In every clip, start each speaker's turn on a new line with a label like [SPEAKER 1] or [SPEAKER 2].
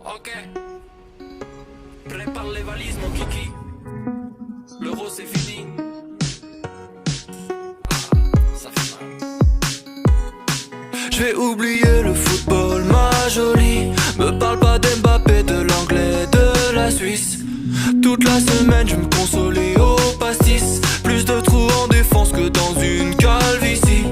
[SPEAKER 1] Ok, prépare les valises mon kiki. L'euro c'est fini. Ça fait mal.
[SPEAKER 2] Je vais oublier le football, ma jolie. Me parle pas d'Mbappé, de l'anglais, de la Suisse. Toute la semaine je me consolais au pastis. Plus de trous en défense que dans une calvitie.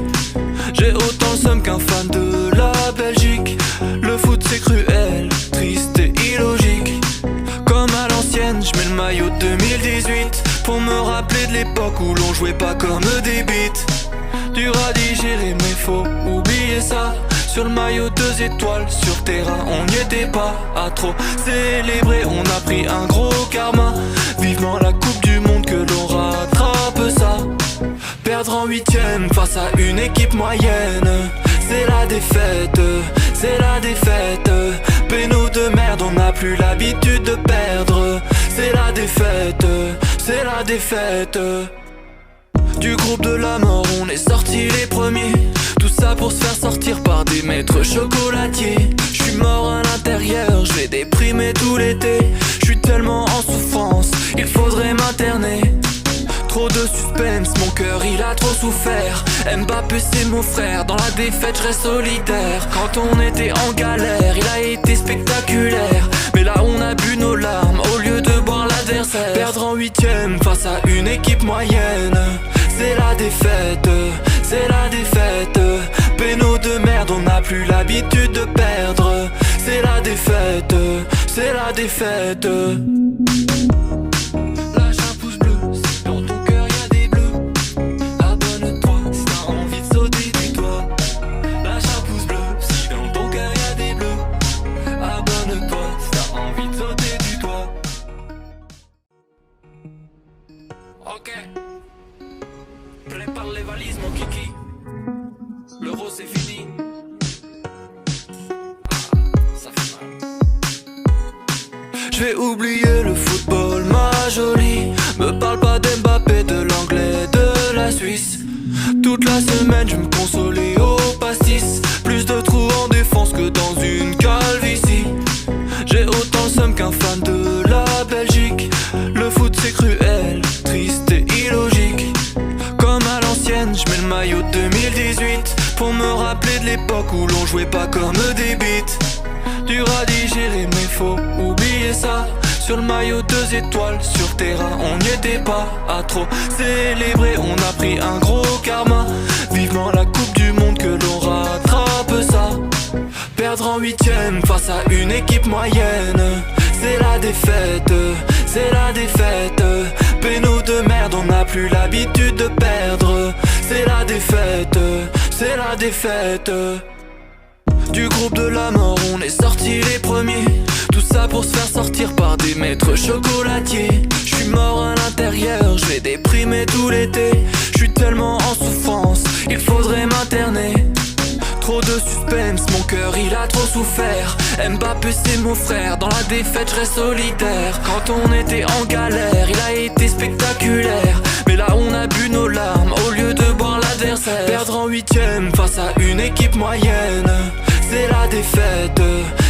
[SPEAKER 2] J'ai autant le seum qu'un fan de la Belgique. Le foot c'est cruel, triste et illogique. Comme à l'ancienne, je mets le maillot de 2018 pour me rappeler de l'époque où l'on jouait pas comme des bites. Dur à digérer mais faut oublier ça. Sur le maillot 2 étoiles, sur terrain on n'y était pas. À trop célébrer, on a pris un gros karma. Vivement la coupe du monde que l'on rattrape ça. Perdre en huitième face à une équipe moyenne, c'est la défaite, c'est la défaite. Péno de merde, on n'a plus l'habitude de perdre. C'est la défaite, c'est la défaite. Du groupe de la mort, on est sortis les premiers. Tout ça pour se faire sortir par des maîtres chocolatiers. Je suis mort à l'intérieur, je vais déprimer tout l'été. Je suis tellement en souffrance, il faudrait m'interner. Trop de suspense, mon cœur il a trop souffert. Mbappé c'est mon frère, dans la défaite je reste solitaire. Quand on était en galère, il a été spectaculaire. Mais là on a bu nos larmes au lieu de boire l'adversaire. Perdre en huitième face à une équipe moyenne, c'est la défaite, c'est la défaite. Péno de merde, on n'a plus l'habitude de perdre. C'est la défaite, c'est la défaite. Lâche un pouce bleu, si dans ton cœur y'a des bleus. Abonne-toi si t'as envie de sauter du toit. Lâche un pouce bleu, si dans ton cœur y'a des bleus. Abonne-toi si t'as envie de sauter du toit.
[SPEAKER 1] Ok, prépare les valises mon kiki. L'euro c'est fini. Ça fait mal.
[SPEAKER 2] Je vais oublier le football, ma jolie. Me parle pas d'Mbappé, de l'anglais, de la Suisse. Toute la semaine je me consolais au pastis. Plus de trous en défense que dans une calvitie. J'ai autant le seum qu'un fan de la Belgique. Le foot c'est cruel, triste et illogique. Comme à l'ancienne, je mets le maillot de 2018 pour me rappeler de l'époque où l'on jouait pas comme des bites. Dur à digérer mais faut oublier ça. Sur le maillot 2 étoiles, sur terrain on n'y était pas. À trop célébrer, on a pris un gros karma. Vivement la coupe du monde que l'on rattrape ça. Perdre en huitième face à une équipe moyenne, c'est la défaite, c'est la défaite. Péno de merde, on n'a plus l'habitude de perdre. C'est la défaite, c'est la défaite. Du groupe de la mort, on est sortis les premiers. Tout ça pour se faire sortir par des maîtres chocolatiers. Je suis mort à l'intérieur, je vais déprimer tout l'été. Je suis tellement en souffrance, il faudrait m'interner. Trop de suspense, mon cœur il a trop souffert. Mbappé c'est mon frère, dans la défaite je reste solitaire. Quand on était en galère, il a été spectaculaire. Mais là on a bu nos larmes au lieu de boire l'adversaire. Perdre en huitième face à une équipe moyenne, c'est la défaite,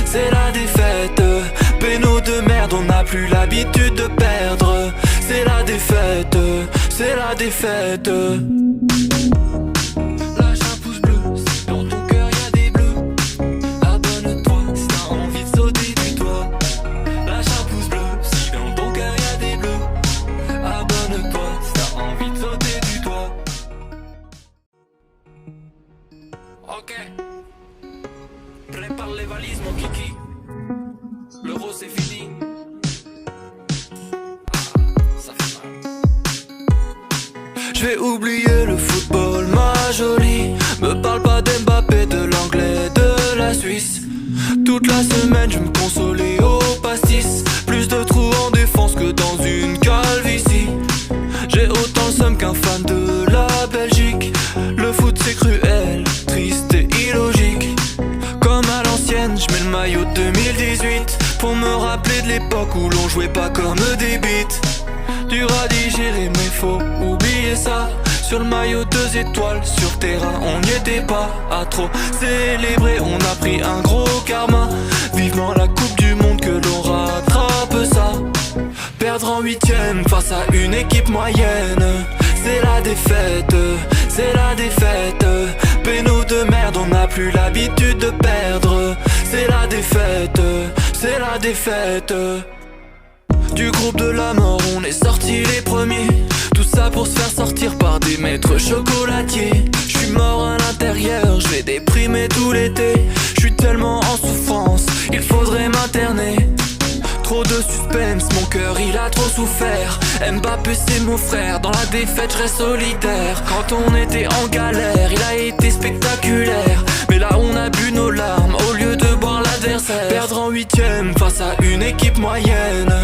[SPEAKER 2] c'est la défaite. Péno de merde, on n'a plus l'habitude de perdre. C'est la défaite, c'est la défaite. Lâche un pouce bleu, si dans ton cœur y'a des bleus. Abonne-toi si t'as envie de sauter du toit. Lâche un pouce bleu, si dans ton cœur y'a des bleus. Abonne-toi si t'as envie de sauter du toit.
[SPEAKER 1] Ok, prépare les valises mon kiki. L'euro c'est fini. Ça fait mal.
[SPEAKER 2] Je vais oublier le football, ma jolie. Me parle pas d'Mbappé, de l'anglais, de la Suisse. Toute la semaine je me consolais au pastis. Plus de trous en défense que dans une calvitie. J'ai autant le seum qu'un fan de la Belgique. Le foot c'est cruel, triste et illogique. Comme à l'ancienne, je mets le maillot de 2018 pour me rappeler de l'époque où l'on jouait pas comme des bites. Dur à digérer mais faut oublier ça. Sur le maillot 2 étoiles, sur terrain on n'y était pas. À trop célébrer, on a pris un gros karma. Vivement la coupe du monde à une équipe moyenne. C'est la défaite, c'est la défaite. Péno de merde, on n'a plus l'habitude de perdre. C'est la défaite, c'est la défaite. Du groupe de la mort, on est sortis les premiers. Tout ça pour se faire sortir par des maîtres chocolatiers. Je suis mort à l'intérieur, je vais déprimer tout l'été. Je suis tellement en souffrance, il faudrait m'interner. Trop de suspense, mon cœur il a trop souffert. Mbappé c'est mon frère, dans la défaite je reste solitaire. Quand on était en galère, il a été spectaculaire. Mais là on a bu nos larmes au lieu de boire l'adversaire. Perdre en huitième face à une équipe moyenne,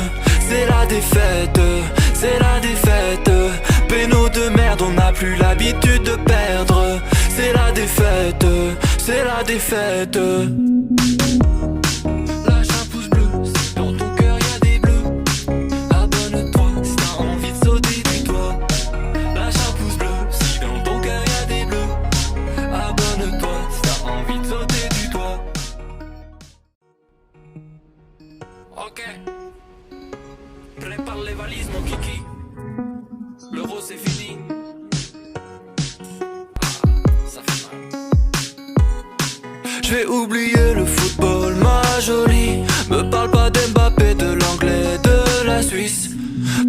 [SPEAKER 2] c'est la défaite, c'est la défaite. Péno de merde, on n'a plus l'habitude de perdre. C'est la défaite, c'est la défaite. Lâche un pouce bleu, si dans ton cœur y a des bleus. Abonne-toi si t'as envie de sauter du toit. Lâche un pouce bleu, si dans ton cœur y a des bleus. Abonne-toi si t'as envie de sauter du toit. Ok, prépare les valises mon kiki. L'euro c'est fini. Ça fait mal. Je vais oublier le football, ma jolie. Me parle pas d'Mbappé, de l'anglais, de la Suisse.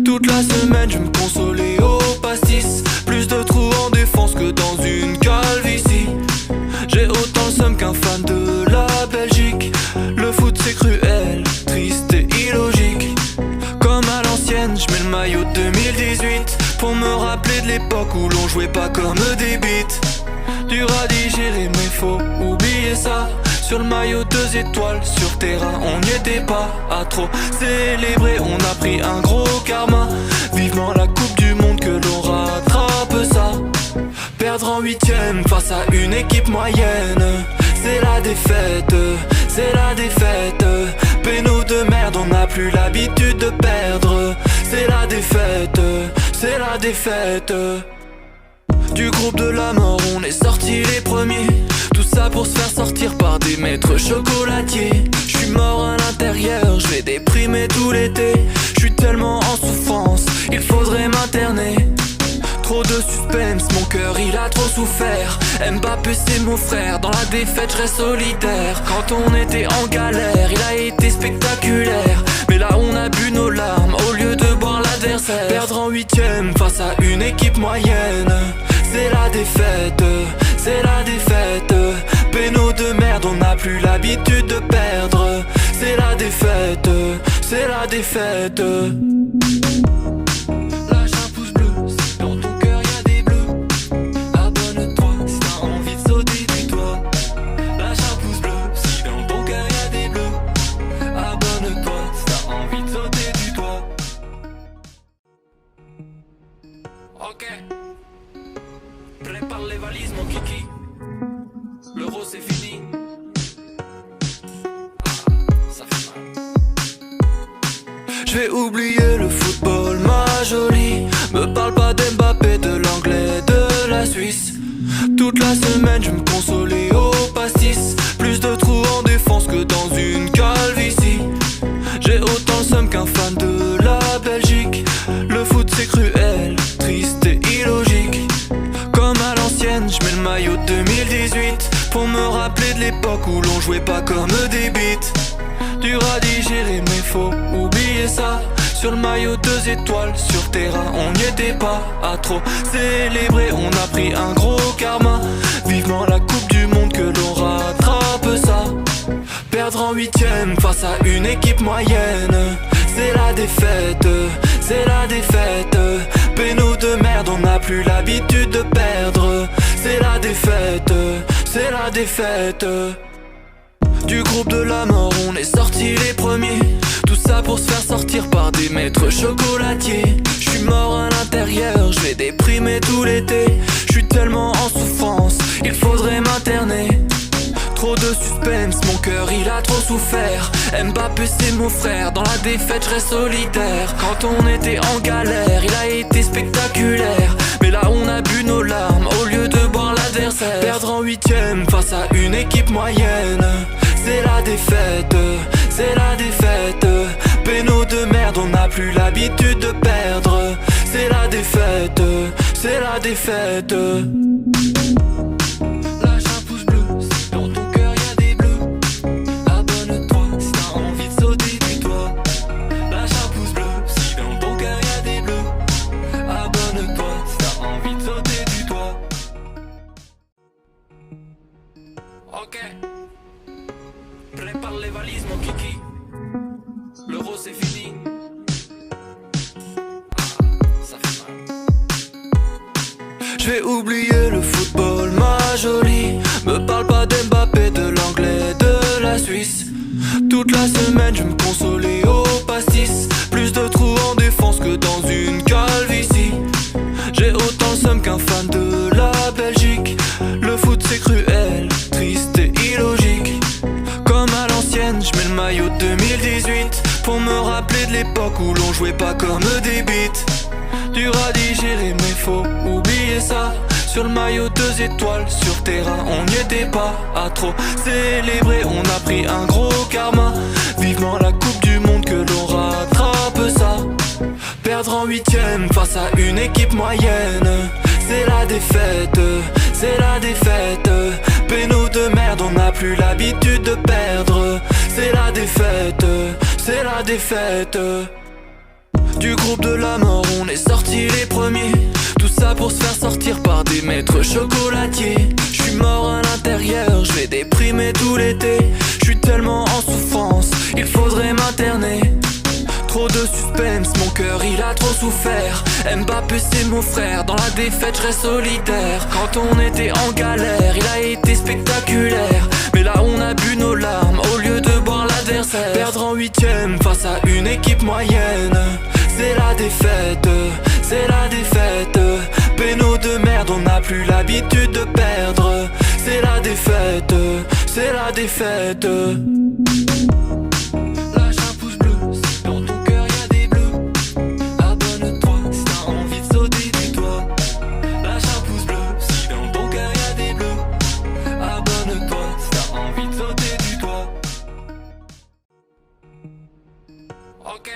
[SPEAKER 2] Toute la semaine je me consolais au pastis. Plus de trous en défense que dans une calvitie. J'ai autant le seum qu'un fan de la Belgique. Le foot c'est cruel, triste et illogique. Comme à l'ancienne, je mets le maillot de 2018 pour me rappeler de l'époque où l'on jouait pas comme des bites. Dur à digérer mais faut oublier ça. Sur le maillot 2 étoiles, sur terrain on n'y était pas. À trop célébrer, on a pris un gros karma. Vivement la coupe du monde que l'on rattrape ça. Perdre en huitième face à une équipe moyenne, c'est la défaite, c'est la défaite. Péno de merde, on n'a plus l'habitude de perdre. C'est la défaite, c'est la défaite. Du groupe de la mort, on est sortis les premiers. Tout ça pour se faire sortir par des maîtres chocolatiers. Je suis mort à l'intérieur, je vais déprimer tout l'été. Je suis tellement en souffrance, il faudrait m'interner. Trop de suspense, mon cœur il a trop souffert. Mbappé c'est mon frère, dans la défaite je reste solitaire. Quand on était en galère, il a été spectaculaire. Mais là on a bu nos larmes au lieu de boire l'adversaire. Perdre en huitième face à une équipe moyenne, c'est la défaite, c'est la défaite. Péno de merde, on n'a plus l'habitude de perdre. C'est la défaite, c'est la défaite. Lâche un pouce bleu, si dans ton cœur y a des bleus. Abonne-toi si t'as envie de sauter du toit. Lâche un pouce bleu, si dans ton cœur y a des bleus. Abonne-toi si t'as envie de sauter du toit. Ok, prépare les valises mon kiki. L'euro c'est fini. Ça fait mal. Je vais oublier le football, ma jolie. Me parle pas d'Mbappé, de l'anglais, de la Suisse. Toute la semaine je me consolais au pastis. Plus de trous en défense que dans une calvitie. J'ai autant le seum qu'un fan de la Belgique. Le foot c'est cruel, triste et illogique. Comme à l'ancienne, je mets le maillot de 2018 pour me rappeler de l'époque où l'on jouait pas comme des bites. Dur à digérer mais faut oublier ça. Sur le maillot 2 étoiles, sur terrain on n'y était pas. À trop célébrer, on a pris un gros karma. Vivement la coupe du monde que l'on rattrape ça. Perdre en huitième face à une équipe moyenne, c'est la défaite, c'est la défaite. Péno de merde, on n'a plus l'habitude de perdre. C'est la défaite, c'est la défaite. Du groupe de la mort, on est sortis les premiers. Tout ça pour se faire sortir par des maîtres chocolatiers. Je suis mort à l'intérieur, je vais déprimer tout l'été. Je suis tellement en souffrance, il faudrait m'interner. Trop de suspense, mon cœur il a trop souffert. Mbappé c'est mon frère, dans la défaite je reste solitaire. Quand on était en galère, il a été spectaculaire. Mais là on a bu nos larmes au lieu de boire l'adversaire. Perdre en huitième face à une équipe moyenne, c'est la défaite, c'est la défaite. Péno de merde, on n'a plus l'habitude de perdre. défaite. Lâche un pouce bleu, si dans ton cœur y'a des bleus. Abonne-toi si t'as envie de sauter du toit. Lâche un pouce bleu, si dans ton cœur y'a des bleus. Abonne-toi si t'as envie de sauter du toit. Ok, prépare les valises mon kiki. L'euro c'est fini. Ça fait mal. Je vais oublier le football, ma jolie. Me parle pas d'Mbappé, de l'anglais, de la Suisse. Toute la semaine je me consolais au pastis. Plus de trous en défense que dans une calvitie. J'ai autant le seum qu'un fan de la Belgique. Le foot c'est cruel, triste et illogique. Comme à l'ancienne, je mets le maillot de 2018 pour me rappeler de l'époque où l'on jouait pas comme des bites. Dur à digérer mais faut oublier ça. Sur le maillot 2 étoiles, sur terrain on n'y était pas. À trop célébrer, on a pris un gros karma. Vivement la coupe du monde que l'on rattrape ça. Perdre en 8ème face à une équipe moyenne, c'est la défaite, c'est la défaite. Péno de merde, on n'a plus l'habitude de perdre. C'est la défaite, c'est la défaite. Du groupe de la mort, on est sortis les premiers. Tout ça pour se faire sortir par des maîtres chocolatiers. Je suis mort à l'intérieur, je vais déprimer tout l'été. Je suis tellement en souffrance, il faudrait m'interner. Trop de suspense, mon cœur il a trop souffert. Mbappé c'est mon frère, dans la défaite je reste solidaire. Quand on était en galère, il a été spectaculaire. Mais là on a bu nos larmes au lieu de boire l'adversaire. Perdre en 8ème face à une équipe moyenne, c'est la défaite, c'est la défaite. Péno de merde, on n'a plus l'habitude de perdre. C'est la défaite, c'est la défaite. Lâche un pouce bleu, si dans ton cœur y'a des bleus. Abonne-toi si t'as envie de sauter du toit. Lâche un pouce bleu, si dans ton cœur y'a des bleus. Abonne-toi si t'as envie de sauter du toit. Ok,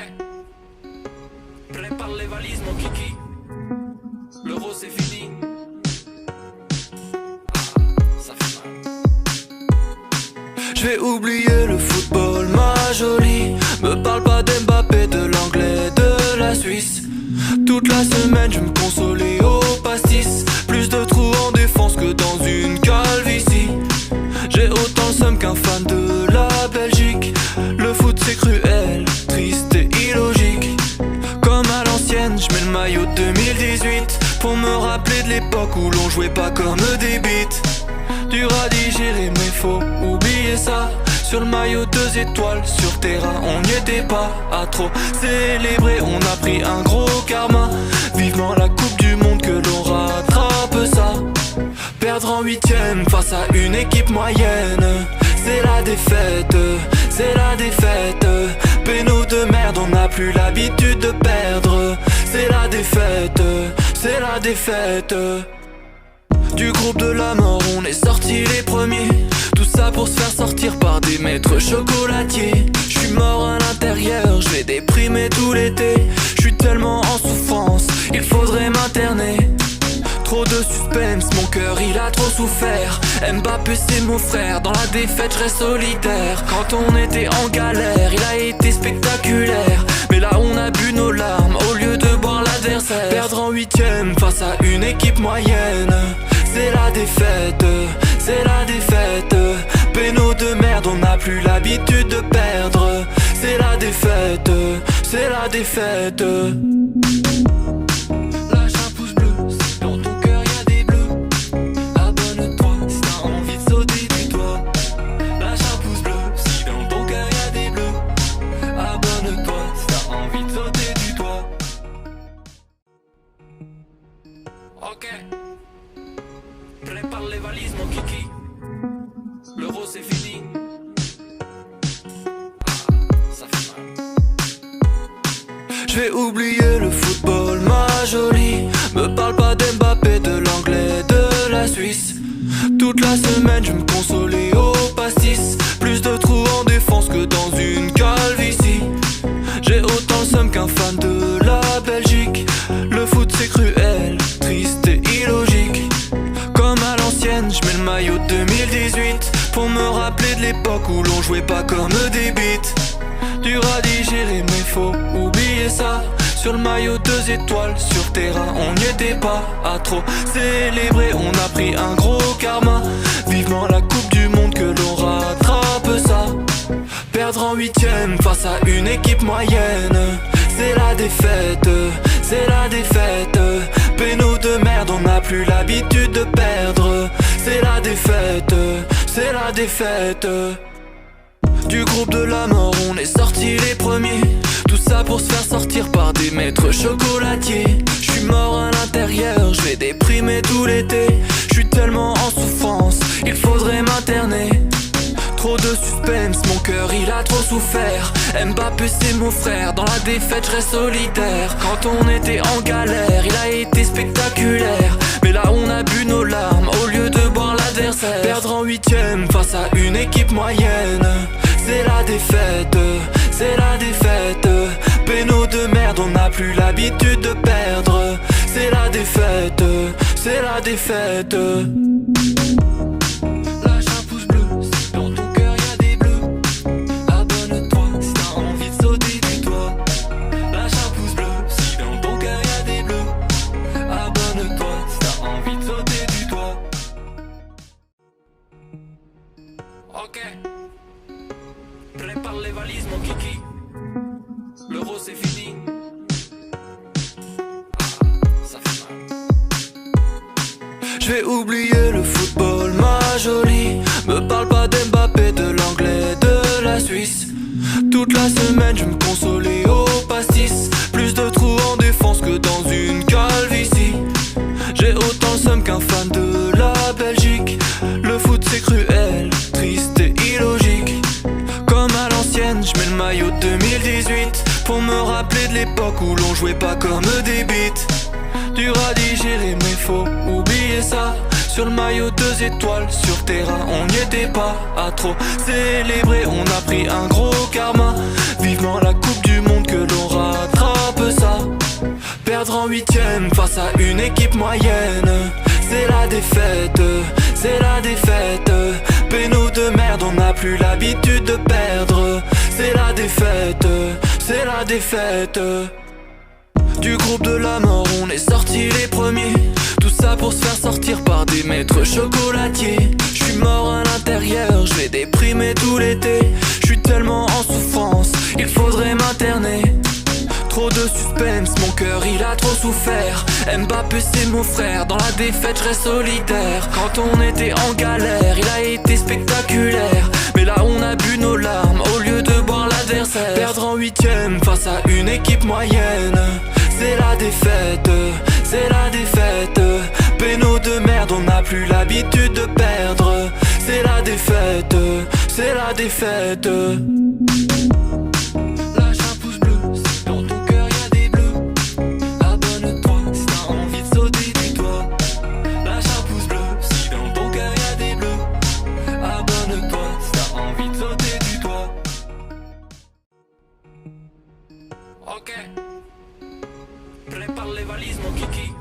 [SPEAKER 2] prépare les valises mon kiki. L'euro c'est fini. Ça fait mal. Je vais oublier le football, ma jolie. Me parle pas d'Mbappé, de l'anglais, de la Suisse. Toute la semaine je me consolais au pastis. Plus de trous en défense que dans une calvitie. J'ai autant le seum qu'un fan de la Belgique. Le foot c'est cruel, triste et illogique. Comme à l'ancienne, je mets le maillot de 2018 pour me rappeler de l'époque où l'on jouait pas comme des bites. Dur à digérer mais faut oublier ça. Sur le maillot 2 étoiles, sur terrain on n'y était pas. À trop célébrer, on a pris un gros karma. Vivement la coupe du monde que l'on rattrape ça. Perdre en 8ème face à une équipe moyenne, c'est la défaite, c'est la défaite. Péno de merde, on n'a plus l'habitude de perdre. C'est la défaite, c'est la défaite. Du groupe de la mort, on est sortis les premiers. Tout ça pour se faire sortir par des maîtres chocolatiers. Je suis mort à l'intérieur, je vais déprimer tout l'été. Je suis tellement en souffrance, il faudrait m'interner. Trop de suspense, mon cœur il a trop souffert. Mbappé c'est mon frère, dans la défaite je reste solidaire. Quand on était en galère, il a été spectaculaire. Mais là on a bu nos larmes au lieu de boire l'adversaire. Perdre en 8ème face à une équipe moyenne, c'est la défaite, c'est la défaite. Péno de merde, on n'a plus l'habitude de perdre. C'est la défaite, c'est la défaite. Lâche un pouce bleu, si dans ton cœur y'a des bleus. Abonne-toi si t'as envie de sauter du toit. Lâche un pouce bleu, si dans ton cœur y'a des bleus. Abonne-toi si t'as envie de sauter du toit. Ok, prépare les valises mon kiki. L'euro c'est fini. Ça fait mal. Je vais oublier le football, ma jolie. Me parle pas d'Mbappé, de l'anglais, de la Suisse. Toute la semaine je me consolais au pastis. Plus de trous en défense que dans une calvitie. J'ai autant le seum qu'un fan de la Belgique. Le foot c'est cruel, triste et de l'époque où l'on jouait pas comme des bites. Dur à digérer mais faut oublier ça. Sur le maillot 2 étoiles, sur terrain on n'y était pas. À trop célébrer on a pris un gros karma. Vivement la coupe du monde que l'on rattrape ça. Perdre en 8ème face à une équipe moyenne, c'est la défaite, c'est la défaite. Péno de merde, on n'a plus l'habitude de perdre. C'est la défaite, c'est la défaite. Du groupe de la mort, on est sortis les premiers. Tout ça pour se faire sortir par des maîtres chocolatiers. J'suis mort à l'intérieur, j'vais déprimer tout l'été. J'suis tellement en souffrance, il faudrait m'interner. Trop de suspense, mon cœur il a trop souffert. Mbappé c'est mon frère, dans la défaite je reste solitaire. Quand on était en galère, il a été spectaculaire. Mais là on a bu nos larmes au lieu de boire l'adversaire. Perdre en 8ème face à une équipe moyenne, c'est la défaite, c'est la défaite. Péno de merde, on n'a plus l'habitude de perdre. C'est la défaite, c'est la défaite.
[SPEAKER 1] Ok, prépare les valises mon kiki. L'euro c'est fini. Ça fait mal.
[SPEAKER 2] Je vais oublier le football, ma jolie. Me parle pas d'Mbappé, de l'anglais, de la Suisse. Toute la semaine je me consolais au pastis. Plus de trous en défense que dans une calvitie. J'ai autant le seum qu'un fan de la Belgique. Le foot c'est cruel, triste et illogique. Comme à l'ancienne, je mets le maillot de 2018 pour me rappeler de l'époque où l'on jouait pas comme des bites. Dur à digérer mais faut oublier ça. Sur le maillot 2 étoiles, sur terrain on n'y était pas. À trop célébrer on a pris un gros karma. Vivement la coupe du monde que l'on rattrape ça. Perdre en 8ème face à une équipe moyenne, c'est la défaite, c'est la défaite. Péno de merde, on n'a plus l'habitude de perdre. C'est la défaite, c'est la défaite. Du groupe de la mort, on est sortis les premiers. Tout ça pour se faire sortir par des maîtres chocolatiers. J'suis mort à l'intérieur, j'vais déprimer tout l'été. J'suis tellement en souffrance, il faudrait m'interner. Trop de suspense, mon cœur il a trop souffert. Mbappé c'est mon frère, dans la défaite je reste solitaire. Quand on était en galère, il a été spectaculaire. Mais là on a bu nos larmes au lieu de boire l'adversaire. Perdre en 8ème face à une équipe moyenne, c'est la défaite, c'est la défaite. Péno de merde, on n'a plus l'habitude de perdre. C'est la défaite, c'est la défaite.
[SPEAKER 1] Ok, prépare les valises mon kiki.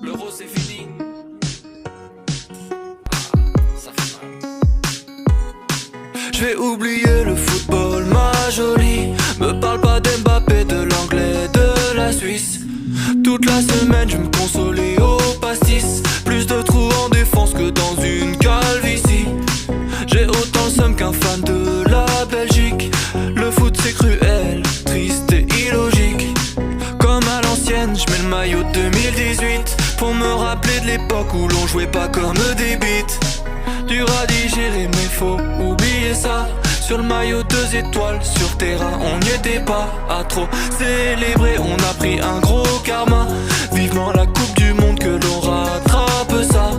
[SPEAKER 1] L'euro c'est fini. Ça fait mal.
[SPEAKER 2] Je vais oublier le football, ma jolie. Me parle pas d'Mbappé, de l'anglais, de la Suisse. Toute la semaine je me consolais au pastis. Plus de trous en défense que dans une calvitie. J'ai autant le seum qu'un fan de la Belgique. Le foot c'est cruel, triste et illogique. Comme à l'ancienne, je mets le maillot de 2018 pour me rappeler de l'époque où l'on jouait pas comme des bites. Dur à digérer mais faut oublier ça. Sur le maillot 2 étoiles, sur terrain on n'y était pas. À trop célébrer on a pris un gros karma. Vivement la coupe du monde que l'on rattrape ça.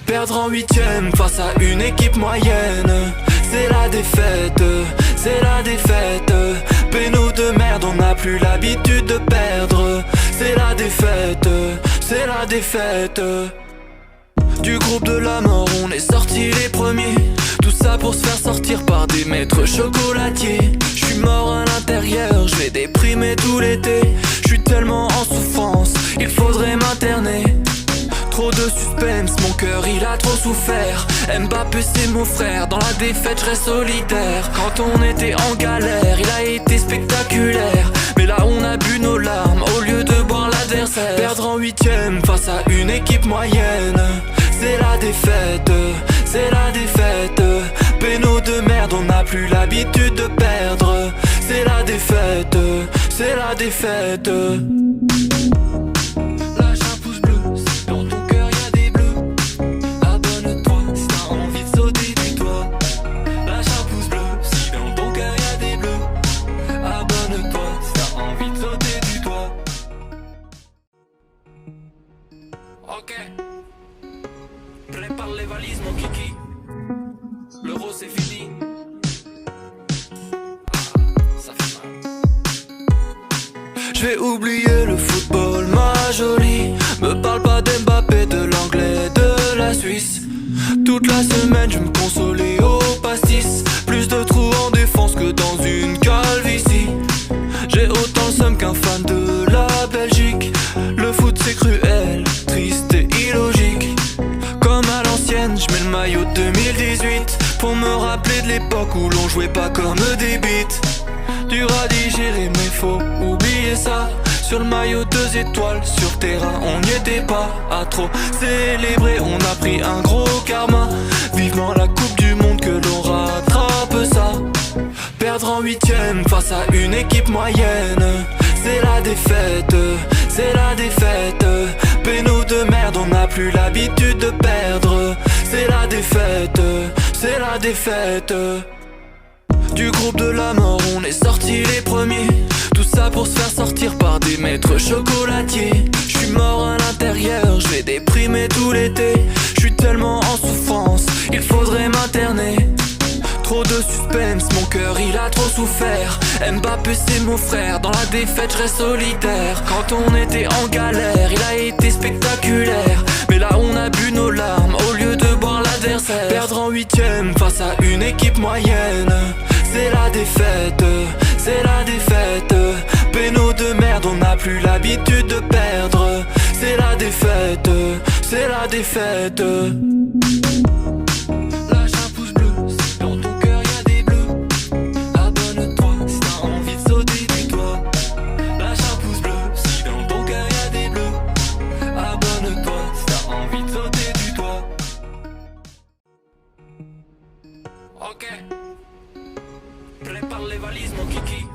[SPEAKER 2] Perdre en 8ème face à une équipe moyenne, c'est la défaite, c'est la défaite. Péno de merde, on n'a plus l'habitude de perdre. C'est la défaite, c'est la défaite. Du groupe de la mort, on est sortis les premiers. Tout ça pour se faire sortir par des maîtres chocolatiers. J'suis mort à l'intérieur, j'vais déprimer tout l'été. J'suis tellement en souffrance, il faudrait m'interner. Trop de suspense, mon cœur il a trop souffert. Mbappé c'est mon frère, dans la défaite je reste solitaire. Quand on était en galère, il a été spectaculaire. Mais là on a bu nos larmes au lieu de boire l'adversaire. Perdre en huitième face à une équipe moyenne, c'est la défaite, c'est la défaite. Péno de merde, on n'a plus l'habitude de perdre. C'est la défaite, c'est la défaite. Lâche un pouce bleu, si dans ton cœur y'a des bleus. Abonne-toi si t'as envie de sauter du toit. Lâche un pouce bleu, si dans ton cœur y'a des bleus. Abonne-toi si t'as envie de sauter du toit. Ok, prépare les valises mon kiki. L'euro c'est fini. Ça fait mal. Je vais oublier le football, ma jolie. Me parle pas d'Mbappé, de l'anglais, de la Suisse. Toute la semaine je me consolais au pastis. Plus de trous en défense que dans une calvitie. J'ai autant le seum qu'un fan de la Belgique. Le foot c'est cruel, triste et illogique. Comme à l'ancienne, je mets le maillot de 2018 pour me rappeler de l'époque où l'on jouait pas comme des bites. Dur à digérer mais faut oublier ça. Sur le maillot 2 étoiles, sur terrain on n'y était pas. À trop célébrer, on a pris un gros karma. Vivement la coupe du monde que l'on rattrape ça. Perdre en huitième face à une équipe moyenne, c'est la défaite, c'est la défaite. Péno de merde, on n'a plus l'habitude de perdre. C'est la défaite, c'est la défaite. Du groupe de la mort, on est sortis les premiers. Tout ça pour se faire sortir par des maîtres chocolatiers. Je suis mort à l'intérieur, je vais déprimer tout l'été. Je suis tellement en souffrance, il faudrait m'interner. Trop de suspense, mon cœur il a trop souffert. Mbappé c'est mon frère, dans la défaite je reste solitaire. Quand on était en galère, il a été spectaculaire. Mais là on a bu nos larmes au lieu de boire l'adversaire. Perdre en huitième face à une équipe moyenne, c'est la défaite, c'est la défaite. Péno de merde, on n'a plus l'habitude de perdre. C'est la défaite, c'est la défaite. Lâche un pouce bleu, si dans ton cœur y'a des bleus. Abonne-toi si t'as envie de sauter du toit. Lâche un pouce bleu, si dans ton cœur y'a des bleus. Abonne-toi si t'as envie de sauter du toit. Ok, prépare les valises mon kiki.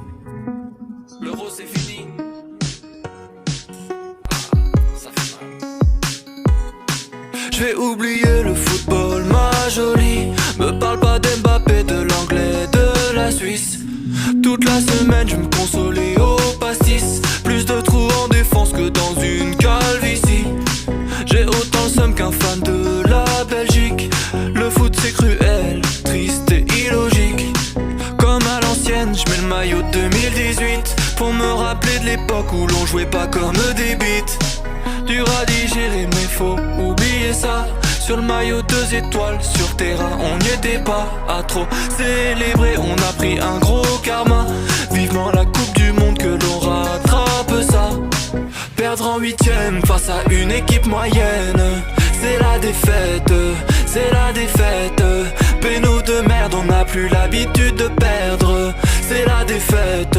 [SPEAKER 2] L'euro c'est fini. Ça fait mal. Je vais oublier le football, ma jolie. Me parle pas d'Mbappé, de l'anglais, de la Suisse. Toute la semaine je me consolais au pastis. Plus de trous en défense que dans une calvitie. J'ai autant le seum qu'un fan de la Belgique. Le foot c'est cruel, triste et illogique. Comme à l'ancienne, je mets le maillot de 2018 pour me rappeler de l'époque où l'on jouait pas comme des bites. Dur à digérer mais faut oublier ça. Sur le maillot 2 étoiles, sur terrain on n'y était pas. À trop célébrer, on a pris un gros karma. Vivement la coupe du monde que l'on rattrape ça. Perdre en huitième face à une équipe moyenne, c'est la défaite, c'est la défaite. Péno de merde, on n'a plus l'habitude de perdre. C'est la défaite,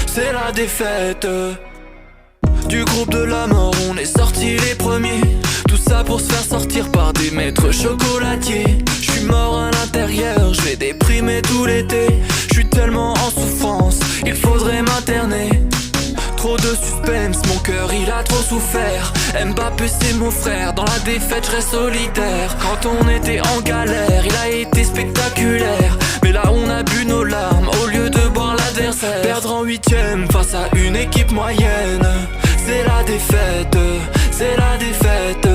[SPEAKER 2] c'est la défaite. Du groupe de la mort, on est sortis les premiers. Tout ça pour se faire sortir par des maîtres chocolatiers. Je suis mort à l'intérieur, je vais déprimer tout l'été. Je suis tellement en souffrance, il faudrait m'interner. Trop de suspense, mon cœur il a trop souffert. Mbappé c'est mon frère, dans la défaite je reste solitaire. Quand on était en galère, il a été spectaculaire. Mais là on a bu nos larmes au lieu de boire l'adversaire. Perdre en huitième face à une équipe moyenne, c'est la défaite, c'est la défaite.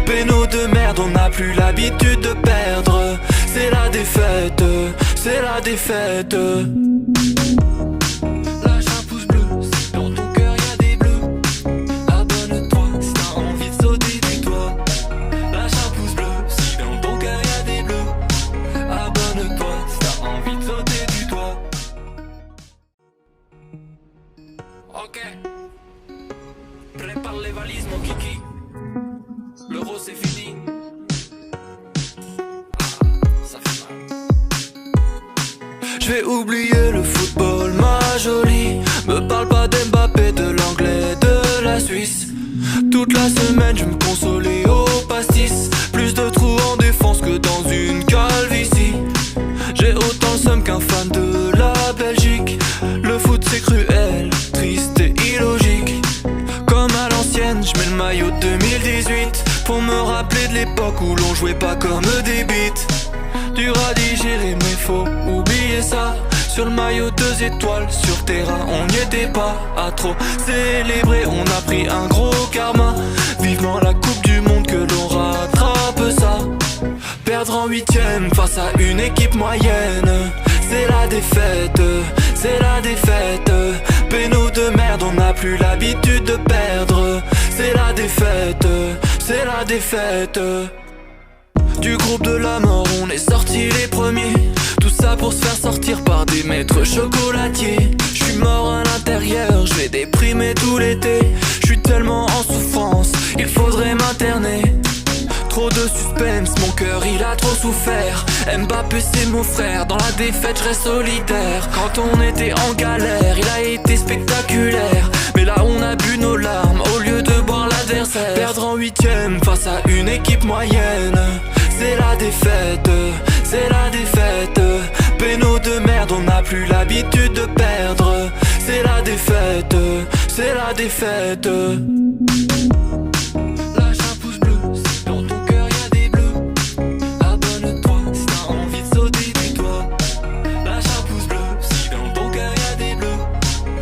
[SPEAKER 2] Péno de merde, on n'a plus l'habitude de perdre. C'est la défaite, c'est la défaite. Lâche un pouce bleu, si dans ton cœur y'a des bleus. Abonne-toi si t'as envie de sauter du toit. Lâche un pouce bleu, si dans ton cœur y'a des bleus. Abonne-toi si t'as envie de sauter du toit. Ok, prépare les valises mon kiki. L'euro c'est fini. Je vais oublier le football, ma jolie. Me parle pas d'Mbappé, de l'anglais, de la Suisse. Toute la semaine je me consolais au pastis. Plus de trous en défense que dans une calvitie. J'ai autant le seum qu'un fan de la Belgique. Le foot c'est cruel, triste et illogique. Comme à l'ancienne, je mets le maillot de 2018 pour me rappeler de l'époque où l'on jouait pas comme des bites. Dur à digérer mais faut oublier ça. Sur le maillot 2 étoiles, sur terrain on n'y était pas. À trop célébrer, on a pris un gros karma. Vivement la coupe du monde que l'on rattrape ça. Perdre en 8ème face à une équipe moyenne, c'est la défaite, c'est la défaite. Péno de merde, on n'a plus l'habitude de perdre. C'est la défaite, c'est la défaite. Du groupe de la mort, on est sortis les premiers. Tout ça pour se faire sortir par des maîtres chocolatiers. Je suis mort à l'intérieur, je vais déprimer tout l'été. Je suis tellement en souffrance, il faudrait m'interner. Trop de suspense, mon cœur il a trop souffert. Mbappé c'est mon frère, dans la défaite je reste solitaire. Quand on était en galère, il a été spectaculaire. Mais là on a bu nos larmes au lieu de boire l'adversaire. Perdre en 8ème face à une équipe moyenne, c'est la défaite, c'est la défaite. Péno de merde, on n'a plus l'habitude de perdre. C'est la défaite, c'est la défaite. Lâche un pouce bleu, si dans ton cœur y'a des bleus. Abonne-toi si t'as envie de sauter du toit. Lâche un pouce bleu, si dans ton cœur y'a des bleus.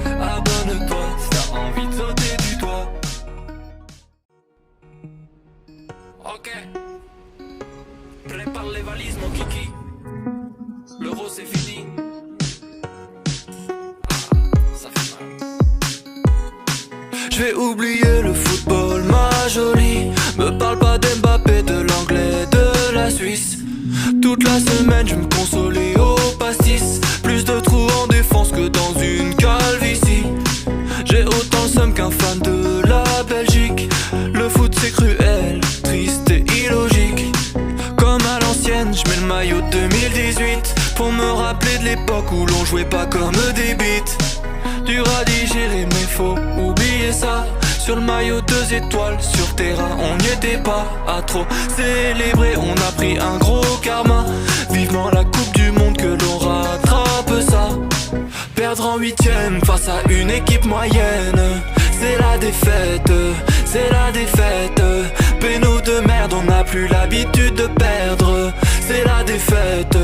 [SPEAKER 2] Abonne-toi si t'as envie de sauter du toit.
[SPEAKER 1] Ok, prépare les valises mon kiki. L'euro c'est fini. Ça fait mal.
[SPEAKER 2] Je vais oublier le football, ma jolie. Me parle pas d'Mbappé, de l'anglais, de la Suisse. Toute la semaine je me consolais au pastis. Plus de trous en défense que dans une calvitie. J'ai autant le seum qu'un fan de la Belgique. Le foot c'est cruel, triste et illogique. Comme à l'ancienne, je mets le maillot de 2018 pour me rappeler de l'époque où l'on jouait pas comme des bites. Dur à digérer mais faut oublier ça. Sur le maillot 2 étoiles, sur terrain on n'y était pas. À trop célébrer, on a pris un gros karma. Vivement la coupe du monde que l'on rattrape ça. Perdre en 8ème face à une équipe moyenne, c'est la défaite, c'est la défaite. Péno de merde, on n'a plus l'habitude de perdre. C'est la défaite,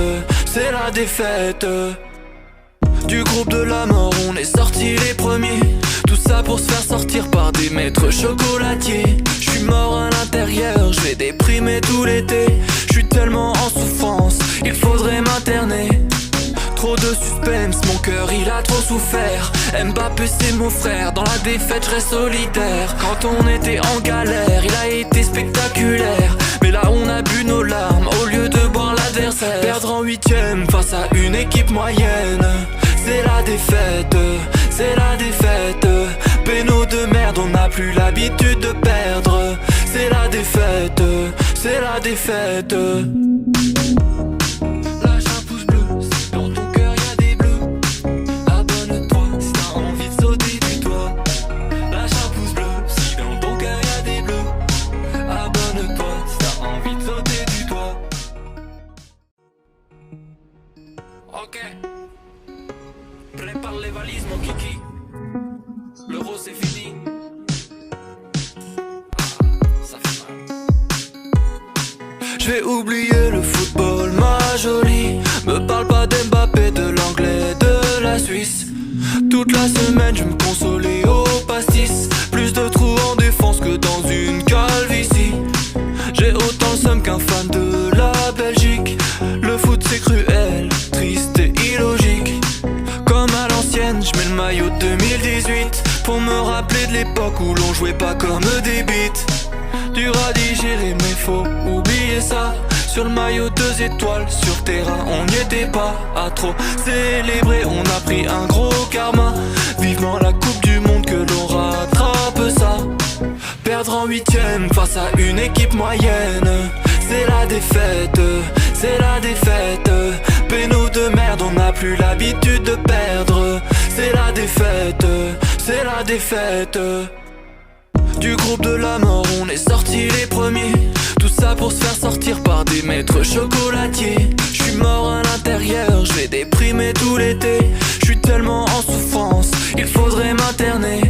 [SPEAKER 2] c'est la défaite. Du groupe de la mort, on est sortis les premiers. Tout ça pour se faire sortir par des maîtres chocolatiers. Je suis mort à l'intérieur, je vais déprimer tout l'été. Je suis tellement en souffrance, il faudrait m'interner. Trop de suspense, mon cœur il a trop souffert. Mbappé c'est mon frère, dans la défaite je reste solitaire. Quand on était en galère, il a été spectaculaire. Mais là on a bu nos larmes au lieu de boire l'adversaire. Perdre en 8ème face à une équipe moyenne, c'est la défaite, c'est la défaite. Péno de merde, on n'a plus l'habitude de perdre. C'est la défaite, c'est la défaite. Lâche un pouce bleu, si dans ton cœur y'a des bleus. Abonne-toi si t'as envie de sauter du toit. Lâche un pouce bleu, si dans ton cœur y'a des bleus. Abonne-toi si t'as envie de sauter du toit.
[SPEAKER 1] Ok, prépare les valises mon kiki. L'euro c'est fini. Ça fait mal.
[SPEAKER 2] Je vais oublier le football, ma jolie. Me parle pas d'Mbappé, de l'anglais, de la Suisse. Toute la semaine je me consolais au pastis. Plus de trous en défense que dans une calvitie. J'ai autant le seum qu'un fan de la Belgique. Le foot c'est cruel, triste et illogique. Comme à l'ancienne, je mets le maillot de 2018 pour me rappeler de l'époque où l'on jouait pas comme des bites. Dur à digérer mais faut oublier ça. Sur le maillot 2 étoiles, sur terrain on n'y était pas. À trop célébrer, on a pris un gros karma. Vivement la coupe du monde que l'on rattrape ça. Perdre en 8ème face à une équipe moyenne, c'est la défaite, c'est la défaite. Péno de merde, merde, on n'a plus l'habitude de perdre. C'est la défaite, c'est la défaite. Du groupe de la mort, on est sortis les premiers. Tout ça pour se faire sortir par des maîtres chocolatiers. Je suis mort à l'intérieur, je vais déprimer tout l'été. Je suis tellement en souffrance, il faudrait m'interner.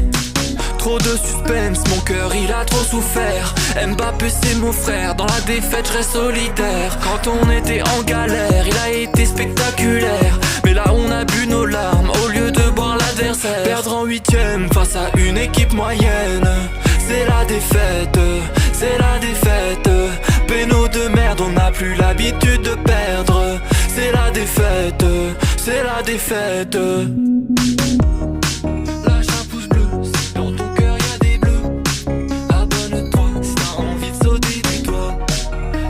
[SPEAKER 2] Trop de suspense, mon cœur il a trop souffert. Mbappé c'est mon frère, dans la défaite je reste solitaire. Quand on était en galère, il a été spectaculaire. Mais là on a bu nos larmes au lieu de boire l'adversaire. Perdre en huitième face à une équipe moyenne, c'est la défaite, c'est la défaite. Péno de merde, on n'a plus l'habitude de perdre. C'est la défaite, c'est la défaite. Lâche un pouce bleu, si dans ton cœur y a des bleus. Abonne-toi si t'as envie de sauter du toit.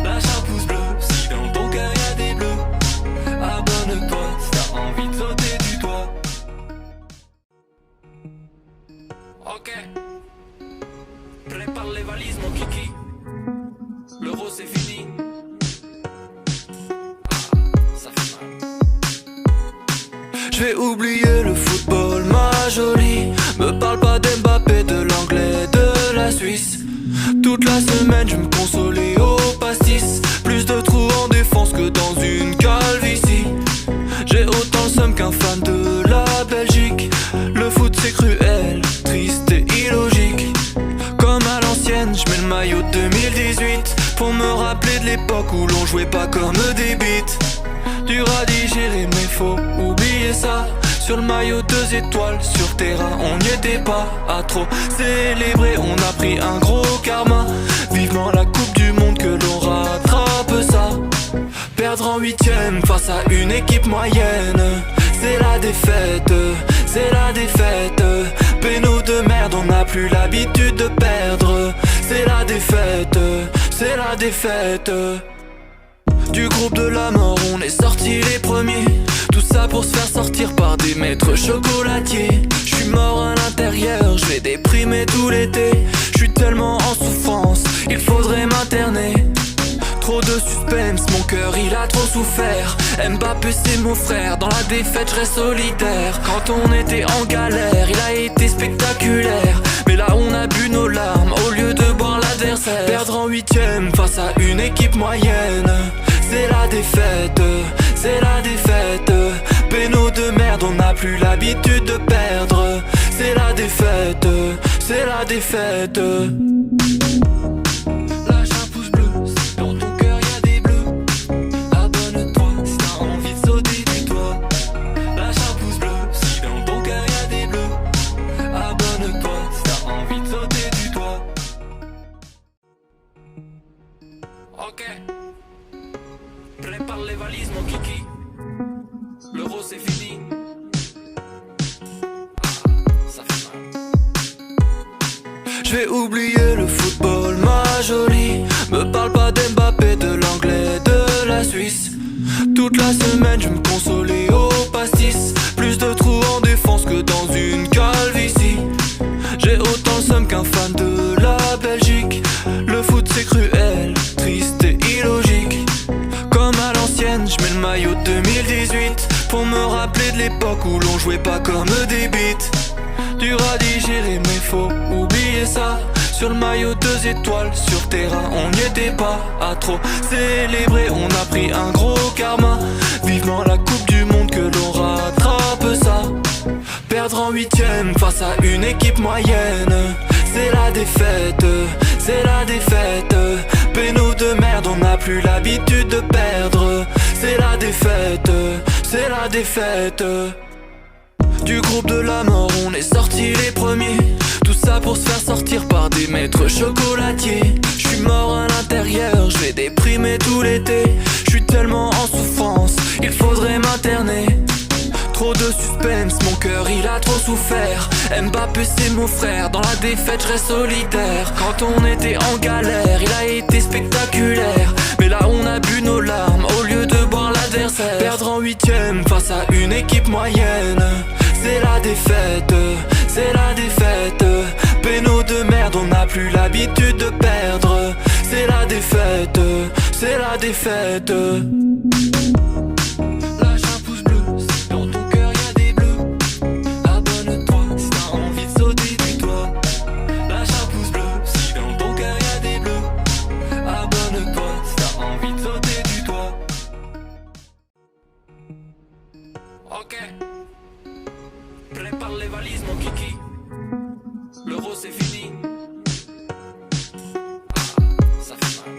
[SPEAKER 2] Lâche un pouce bleu, si dans ton cœur y a des bleus. Abonne-toi si t'as envie de sauter du toit. Ok, prépare les valises mon kiki. L'euro c'est fini. Ça fait mal. Je vais oublier le football, ma jolie. Me parle pas d'Mbappé, de l'anglais, de la Suisse. Toute la semaine je me consolais au pastis. Plus de trous en défense que dans une calvitie. J'ai autant le seum qu'un fan de la Belgique. Le foot c'est cruel, triste et illogique. Comme à l'ancienne, je mets le maillot de 2018 pour me rappeler de l'époque où l'on jouait pas comme des bites. Dur à digérer mais faut oublier ça. Sur le maillot 2 étoiles, sur terrain on n'y était pas. À trop célébrer, on a pris un gros karma. Vivement la coupe du monde que l'on rattrape ça. Perdre en huitième face à une équipe moyenne, c'est la défaite, c'est la défaite. Péno de merde, on n'a plus l'habitude de perdre. C'est la défaite, c'est la défaite. Du groupe de la mort, on est sortis les premiers. Tout ça pour se faire sortir par des maîtres chocolatiers. Je suis mort à l'intérieur, je vais déprimer tout l'été. Je suis tellement en souffrance, il faudrait m'interner. Trop de suspense, mon cœur il a trop souffert. Mbappé c'est mon frère, dans la défaite je reste solitaire. Quand on était en galère, il a été spectaculaire. Mais là on a bu nos larmes au lieu de boire l'adversaire. Perdre en huitième face à une équipe moyenne, c'est la défaite, c'est la défaite. Péno de merde, on n'a plus l'habitude de perdre. C'est la défaite, c'est la défaite. Lâche un pouce bleu, si dans ton cœur y a des bleus. Abonne-toi si t'as envie de sauter du toit. Lâche un pouce bleu, si dans ton cœur y a des bleus. Abonne-toi si t'as envie de sauter du toit. Ok, prépare les valises mon kiki. L'euro c'est fini. Ça fait mal. Je vais oublier le football, ma jolie. Me parle pas d'Mbappé, de l'anglais, de la Suisse. Toute la semaine je me consolais au pastis. Plus de trous en défense que dans une calvitie. J'ai autant le seum qu'un fan de la Belgique. Le foot c'est cruel, triste et illogique. Comme à l'ancienne, je mets le maillot de 2018 pour me rappeler de l'époque où l'on jouait pas comme des bites. Dur à digérer mais faut oublier ça. Sur le maillot 2 étoiles, sur terrain on n'y était pas. À trop célébrer, on a pris un gros karma. Vivement la coupe du monde que l'on rattrape ça. Perdre en huitième face à une équipe moyenne, c'est la défaite, c'est la défaite. Péno de merde, on n'a plus l'habitude de perdre. C'est la défaite, c'est la défaite. Du groupe de la mort, on est sortis les premiers. Tout ça pour se faire sortir par des maîtres chocolatiers. Je suis mort à l'intérieur, je vais déprimer tout l'été. Je suis tellement en souffrance, il faudrait m'interner. Trop de suspense, mon cœur il a trop souffert. Mbappé c'est mon frère, dans la défaite je reste solitaire. Quand on était en galère, il a été spectaculaire. Mais là on a bu nos larmes au lieu de boire l'adversaire. Perdre en huitième face à une équipe moyenne, c'est la défaite, c'est la défaite. Péno de merde, on n'a plus l'habitude de perdre. C'est la défaite, c'est la défaite. Lâche un pouce bleu
[SPEAKER 1] valises mon kiki. L'euro c'est fini. Ça fait mal.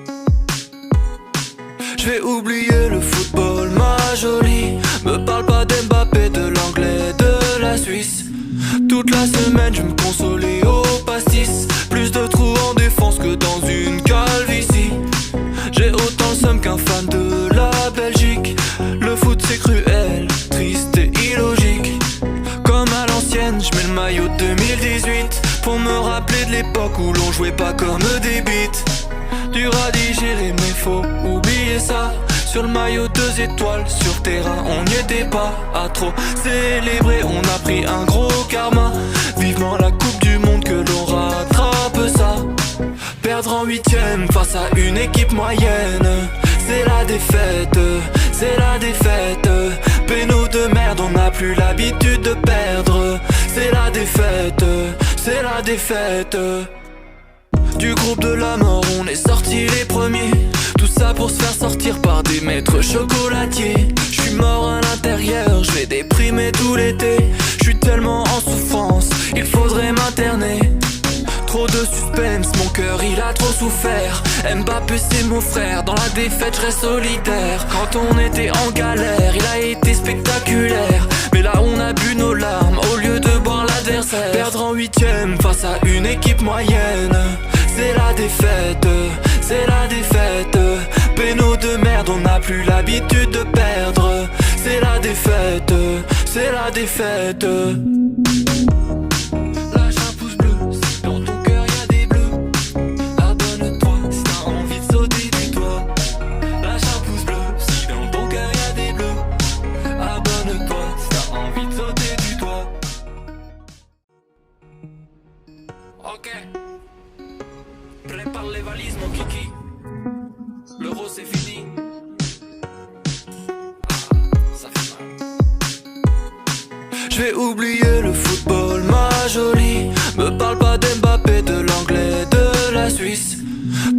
[SPEAKER 2] Je vais oublier le football, ma jolie. Me parle pas d'Mbappé, de l'anglais, de la Suisse. Toute la semaine je me consolais au pastis. Plus de trous en défense que dans une calvitie. J'ai autant le seum qu'un fan de la Belgique. Le foot c'est cruel, triste et illogique. Comme à l'ancienne, je mets le maillot de 2018 pour me rappeler de l'époque où l'on jouait pas comme des bites. Dur à digérer mais faut oublier ça. Sur le maillot 2 étoiles, sur terrain on n'y était pas. À trop célébrer, on a pris un gros karma. Vivement la coupe du monde que l'on rattrape ça. Perdre en huitième face à une équipe moyenne, c'est la défaite, c'est la défaite. Péno de merde, on n'a plus l'habitude de perdre. C'est la défaite, c'est la défaite. Du groupe de la mort, on est sortis les premiers. Tout ça pour se faire sortir par des maîtres chocolatiers. Je suis mort à l'intérieur, je vais déprimer tout l'été. Je suis tellement en souffrance, il faudrait m'interner. Trop de suspense, mon cœur il a trop souffert. Mbappé c'est mon frère, dans la défaite je reste solidaire. Quand on était en galère, il a été spectaculaire. Mais là on a bu nos larmes au lieu de boire l'adversaire. Perdre en huitième face à une équipe moyenne, c'est la défaite, c'est la défaite. Péno de merde, on n'a plus l'habitude de perdre. C'est la défaite, c'est la défaite. Lâche un pouce bleu, si dans ton cœur y a des bleus. Abonne-toi si t'as envie de sauter du toit. Lâche un pouce bleu, si dans ton cœur y a des bleus. Abonne-toi si t'as envie de sauter du toit.
[SPEAKER 1] Ok. Prépare les valises mon kiki. L'euro c'est fini. Ça fait mal.
[SPEAKER 2] Je vais oublier le football, ma jolie. Me parle pas d'Mbappé, de l'anglais, de la Suisse.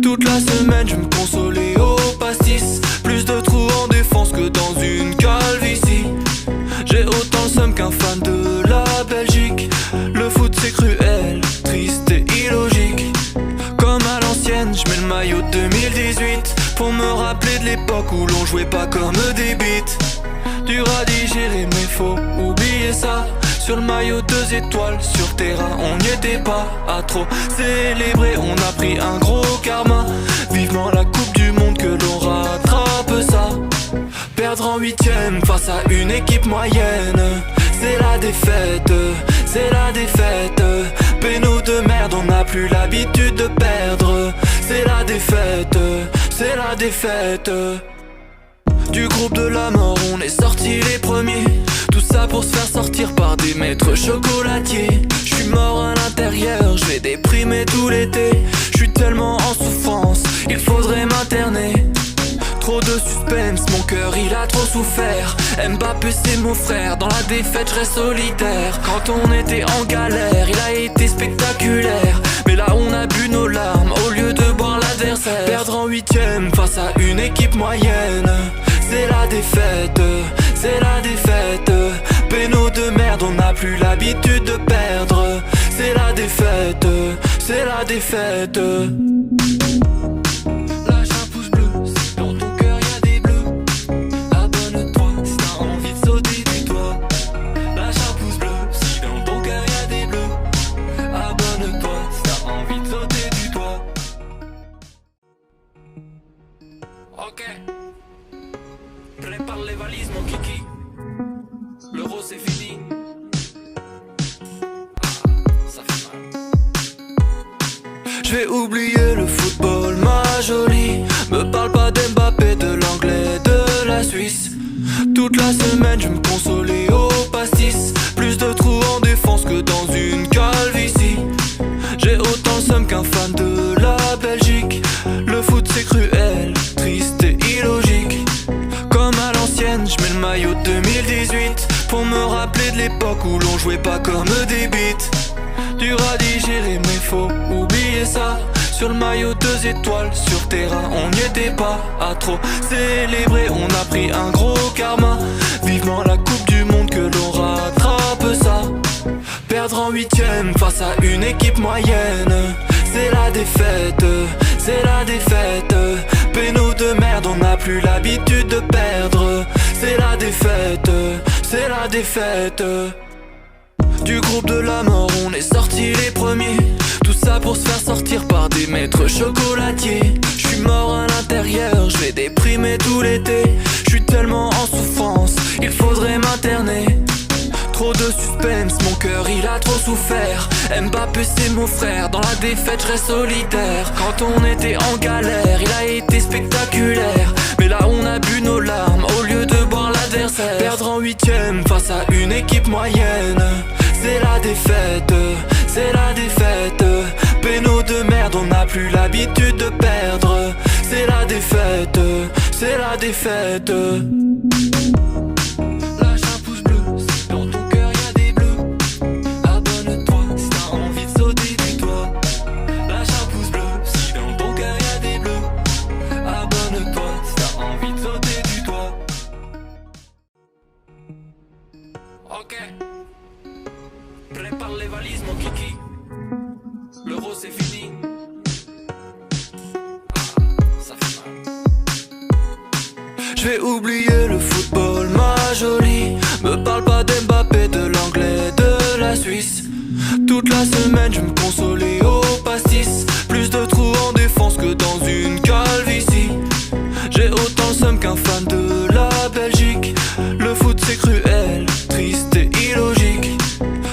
[SPEAKER 2] Toute la semaine je me consolais au pastis. Plus de trous en défense que dans une calvitie. J'ai autant le seum qu'un fan de la Belgique. Le foot c'est cruel, triste et illogique. Comme à l'ancienne, je mets le maillot de 2018 pour me rappeler de l'époque où l'on jouait pas comme des bites. Dur à digérer mais faut oublier ça. Sur le maillot 2 étoiles, sur terrain on n'y était pas. À trop célébrer, on a pris un gros karma. Vivement la coupe du monde que l'on rattrape ça. Perdre en huitième face à une équipe moyenne, c'est la défaite, c'est la défaite. Péno de merde, on n'a plus l'habitude de perdre. C'est la défaite, c'est la défaite. Du groupe de la mort, on est sortis les premiers. Tout ça pour se faire sortir par des maîtres chocolatiers. Je suis mort à l'intérieur, je vais déprimer tout l'été. Je suis tellement en souffrance, il faudrait m'interner. Trop de suspense, mon cœur il a trop souffert. Mbappé c'est mon frère, dans la défaite je reste solidaire. Quand on était en galère, il a été spectaculaire. Mais là on a bu nos larmes au lieu de boire l'adversaire. Perdre en huitième face à une équipe moyenne, c'est la défaite, c'est la défaite. Péno de merde, on n'a plus l'habitude de perdre. C'est la défaite, c'est la défaite. Lâche un pouce bleu, si dans ton cœur y a des bleus. Abonne-toi si t'as envie de sauter du toit. Lâche un pouce bleu, si dans ton cœur y a des bleus. Abonne-toi si t'as envie de sauter du toit.
[SPEAKER 1] Ok. Prépare les valises mon kiki. L'euro c'est fini. Ça fait mal.
[SPEAKER 2] Je vais oublier le football, ma jolie. Me parle pas d'Mbappé, de l'anglais, de la Suisse. Toute la semaine je me consolais au pastis. Plus de trous en défense que dans une calvitie. J'ai autant le seum qu'un fan de la Belgique. Le foot c'est cruel, triste et illogique. Comme à l'ancienne, je mets le maillot de 2018 pour me rappeler de l'époque où l'on jouait pas comme des bites. Dur à digérer mais faut oublier ça. Sur le maillot 2 étoiles, sur terrain on n'y était pas. À trop célébrer, on a pris un gros karma. Vivement la coupe du monde que l'on rattrape ça. Perdre en huitième face à une équipe moyenne, c'est la défaite, c'est la défaite. Péno de merde, on n'a plus l'habitude de perdre. C'est la défaite, c'est la défaite. Du groupe de la mort, on est sortis les premiers. Tout ça pour se faire sortir par des maîtres chocolatiers. J'suis mort à l'intérieur, j'vais déprimer tout l'été. J'suis tellement en souffrance, il faudrait m'interner. Trop de suspense, mon cœur il a trop souffert. Mbappé c'est mon frère, dans la défaite je reste solitaire. Quand on était en galère, il a été spectaculaire. Mais là on a bu nos larmes au lieu de boire l'adversaire. Perdre en huitième face à une équipe moyenne, c'est la défaite, c'est la défaite. Péno de merde, on n'a plus l'habitude de perdre. C'est la défaite, c'est la défaite.
[SPEAKER 1] Ok, prépare les valises mon kiki. L'euro c'est fini. Ça fait mal.
[SPEAKER 2] Je vais oublier le football, ma jolie. Me parle pas d'Mbappé, de l'anglais, de la Suisse. Toute la semaine je me consolais au pastis. Plus de trous en défense que dans une calvitie. J'ai autant le seum qu'un fan de la Belgique. Le foot c'est cruel, triste et illogique.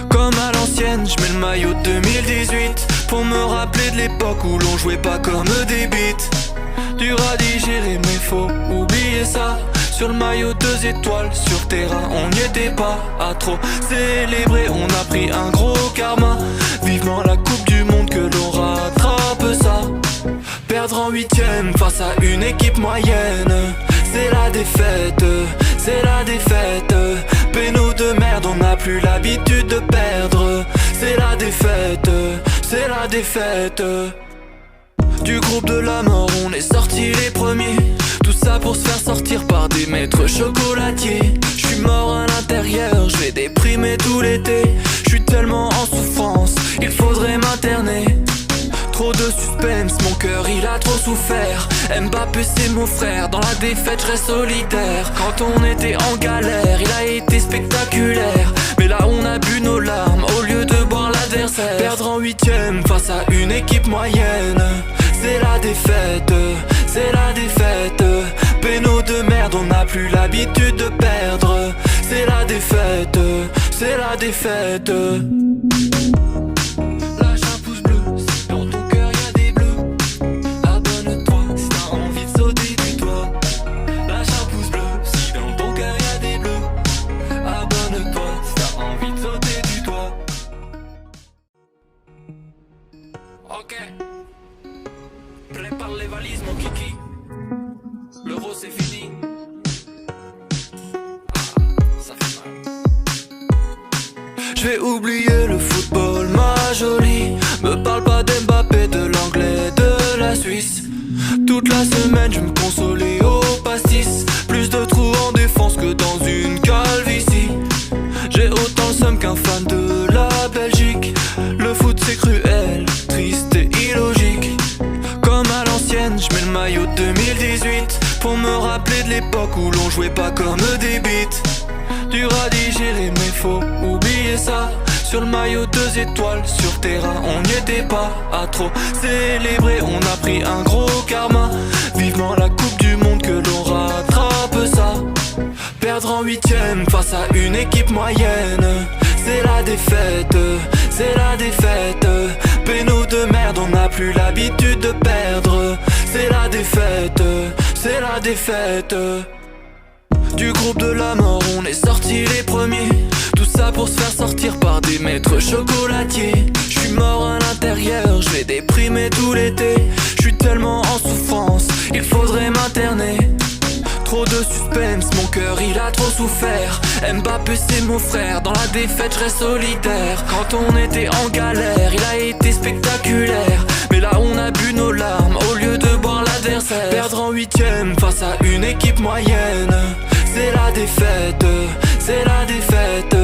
[SPEAKER 2] Comme à l'ancienne, je mets le maillot de 2018 pour me rappeler de l'époque où l'on jouait pas comme des bites. Dur à digérer mais faut oublier ça. Sur le maillot 2 étoiles, sur terrain on n'y était pas. À trop célébrer, on a pris un gros karma. Vivement la coupe du monde, que l'on rattrape ça. Perdre en huitième face à une équipe moyenne, c'est la défaite, c'est la défaite. Péno de merde, on n'a plus l'habitude de perdre. C'est la défaite, c'est la défaite. Du groupe de la mort, on est sortis les premiers. Tout ça pour se faire sortir par des maîtres chocolatiers. J'suis mort à l'intérieur, j'vais déprimer tout l'été. J'suis tellement en souffrance, il faudrait m'interner. Trop de suspense, mon cœur il a trop souffert. Mbappé c'est mon frère, dans la défaite je reste solitaire. Quand on était en galère, il a été spectaculaire. Mais là on a bu nos larmes au lieu de boire l'adversaire. Perdre en huitième face à une équipe moyenne, c'est la défaite, c'est la défaite. Péno de merde, on n'a plus l'habitude de perdre. C'est la défaite, c'est la défaite.
[SPEAKER 1] Ok, prépare les valises mon kiki. L'euro c'est fini. Ça fait mal.
[SPEAKER 2] Je vais oublier le football, ma jolie. Me parle pas d'Mbappé, de l'anglais, de la Suisse. Toute la semaine je me consolais au pastis. Plus de trous en défense que dans une calvitie. J'ai autant le seum qu'un fan de la Belgique. Le foot c'est cruel, triste et illogique. Comme à l'ancienne, je mets le maillot de 2018 pour me rappeler de l'époque où l'on jouait pas comme des bites. Dur à digérer mais faut oublier ça. Sur le maillot 2 étoiles, sur terrain on n'y était pas. À trop célébrer, on a pris un gros karma. Vivement la coupe du monde, que l'on rattrape ça. Perdre en huitième face à une équipe moyenne, c'est la défaite, c'est la défaite. Péno de merde, on n'a plus l'habitude de perdre. C'est la défaite, c'est la défaite. Du groupe de la mort, on est sortis les premiers. Tout ça pour se faire sortir par des maîtres chocolatiers. J'suis mort à l'intérieur, j'vais déprimer tout l'été. J'suis tellement en souffrance, il faudrait m'interner. Trop de suspense, mon cœur il a trop souffert. Mbappé c'est mon frère, dans la défaite je reste solitaire. Quand on était en galère, il a été spectaculaire. Mais là on a bu nos larmes au lieu de boire l'adversaire. Perdre en huitième face à une équipe moyenne, c'est la défaite, c'est la défaite.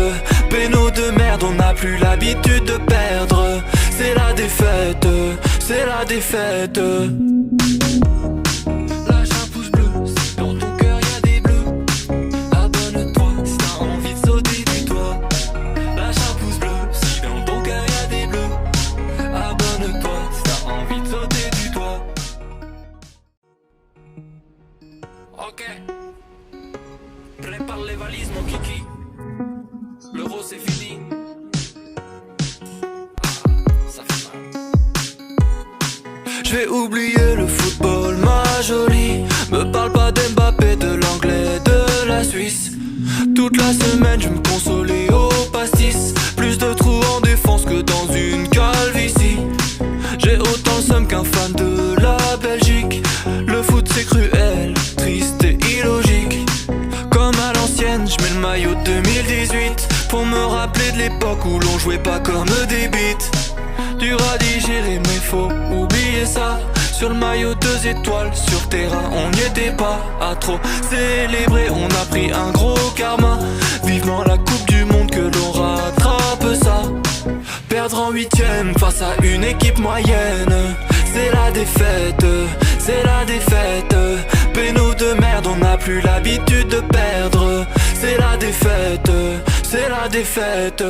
[SPEAKER 2] Péno de merde, on n'a plus plus l'habitude de perdre. C'est la défaite, c'est la défaite. Lâche un pouce bleu, si dans ton cœur y'a des bleus. Abonne-toi si t'as envie de sauter du toit. Lâche un pouce bleu, si dans ton cœur y'a des bleus. Abonne-toi si t'as envie de sauter du toit. Ok, prépare les valises mon kiki. L'euro c'est fini. Ça fait mal. Je vais oublier le football, ma jolie. Me parle pas d'Mbappé, de l'anglais, de la Suisse. Toute la semaine je me consolais au pastis. Plus de trous en défense que dans une calvitie. J'ai autant le seum qu'un fan de la Belgique. Le foot c'est cruel, triste et illogique. Comme à l'ancienne, je mets le maillot de 2018 pour me rappeler de l'époque où l'on jouait pas comme des bites. Dur à digérer mais faut oublier ça. Sur le maillot 2 étoiles, sur terrain on n'y était pas. À trop célébrer, on a pris un gros karma. Vivement la coupe du monde que l'on rattrape ça. Perdre en 8ème face à une équipe moyenne, c'est la défaite, c'est la défaite. Péno de merde, on n'a plus l'habitude de perdre. C'est la défaite, c'est la défaite.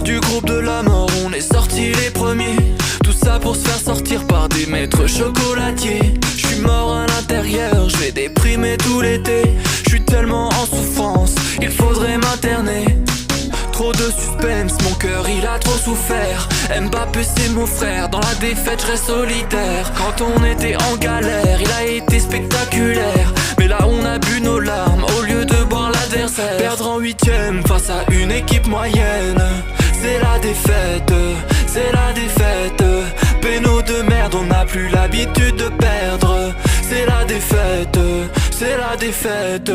[SPEAKER 2] Du groupe de la mort, on est sortis les premiers. Tout ça pour se faire sortir par des maîtres chocolatiers. Je suis mort à l'intérieur, je vais déprimer tout l'été. Je suis tellement en souffrance, il faudrait m'interner. Trop de suspense, mon cœur il a trop souffert. Mbappé c'est mon frère, dans la défaite je reste solitaire. Quand on était en galère, il a été spectaculaire. Mais là on a bu nos larmes au lieu de boire l'adversaire. Perdre en 8ème face à une équipe moyenne, c'est la défaite, c'est la défaite. Péno de merde, on n'a plus l'habitude de perdre. C'est la défaite, c'est la défaite.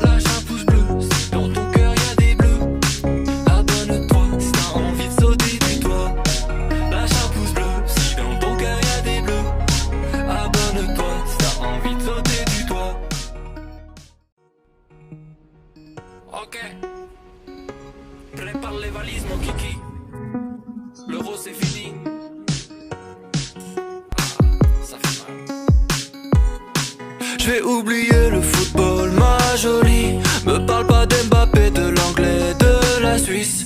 [SPEAKER 2] Lâche un pouce bleu, si dans ton cœur y'a des bleus. Abonne-toi si t'as envie de sauter du toit. Lâche un pouce bleu, si dans ton cœur y'a des bleus. Abonne-toi si t'as envie de sauter du toit. Ok, prépare les valises mon kiki. L'euro c'est fini. Ça fait mal. Je vais oublier le football, ma jolie. Me parle pas d'Mbappé, de l'anglais, de la Suisse.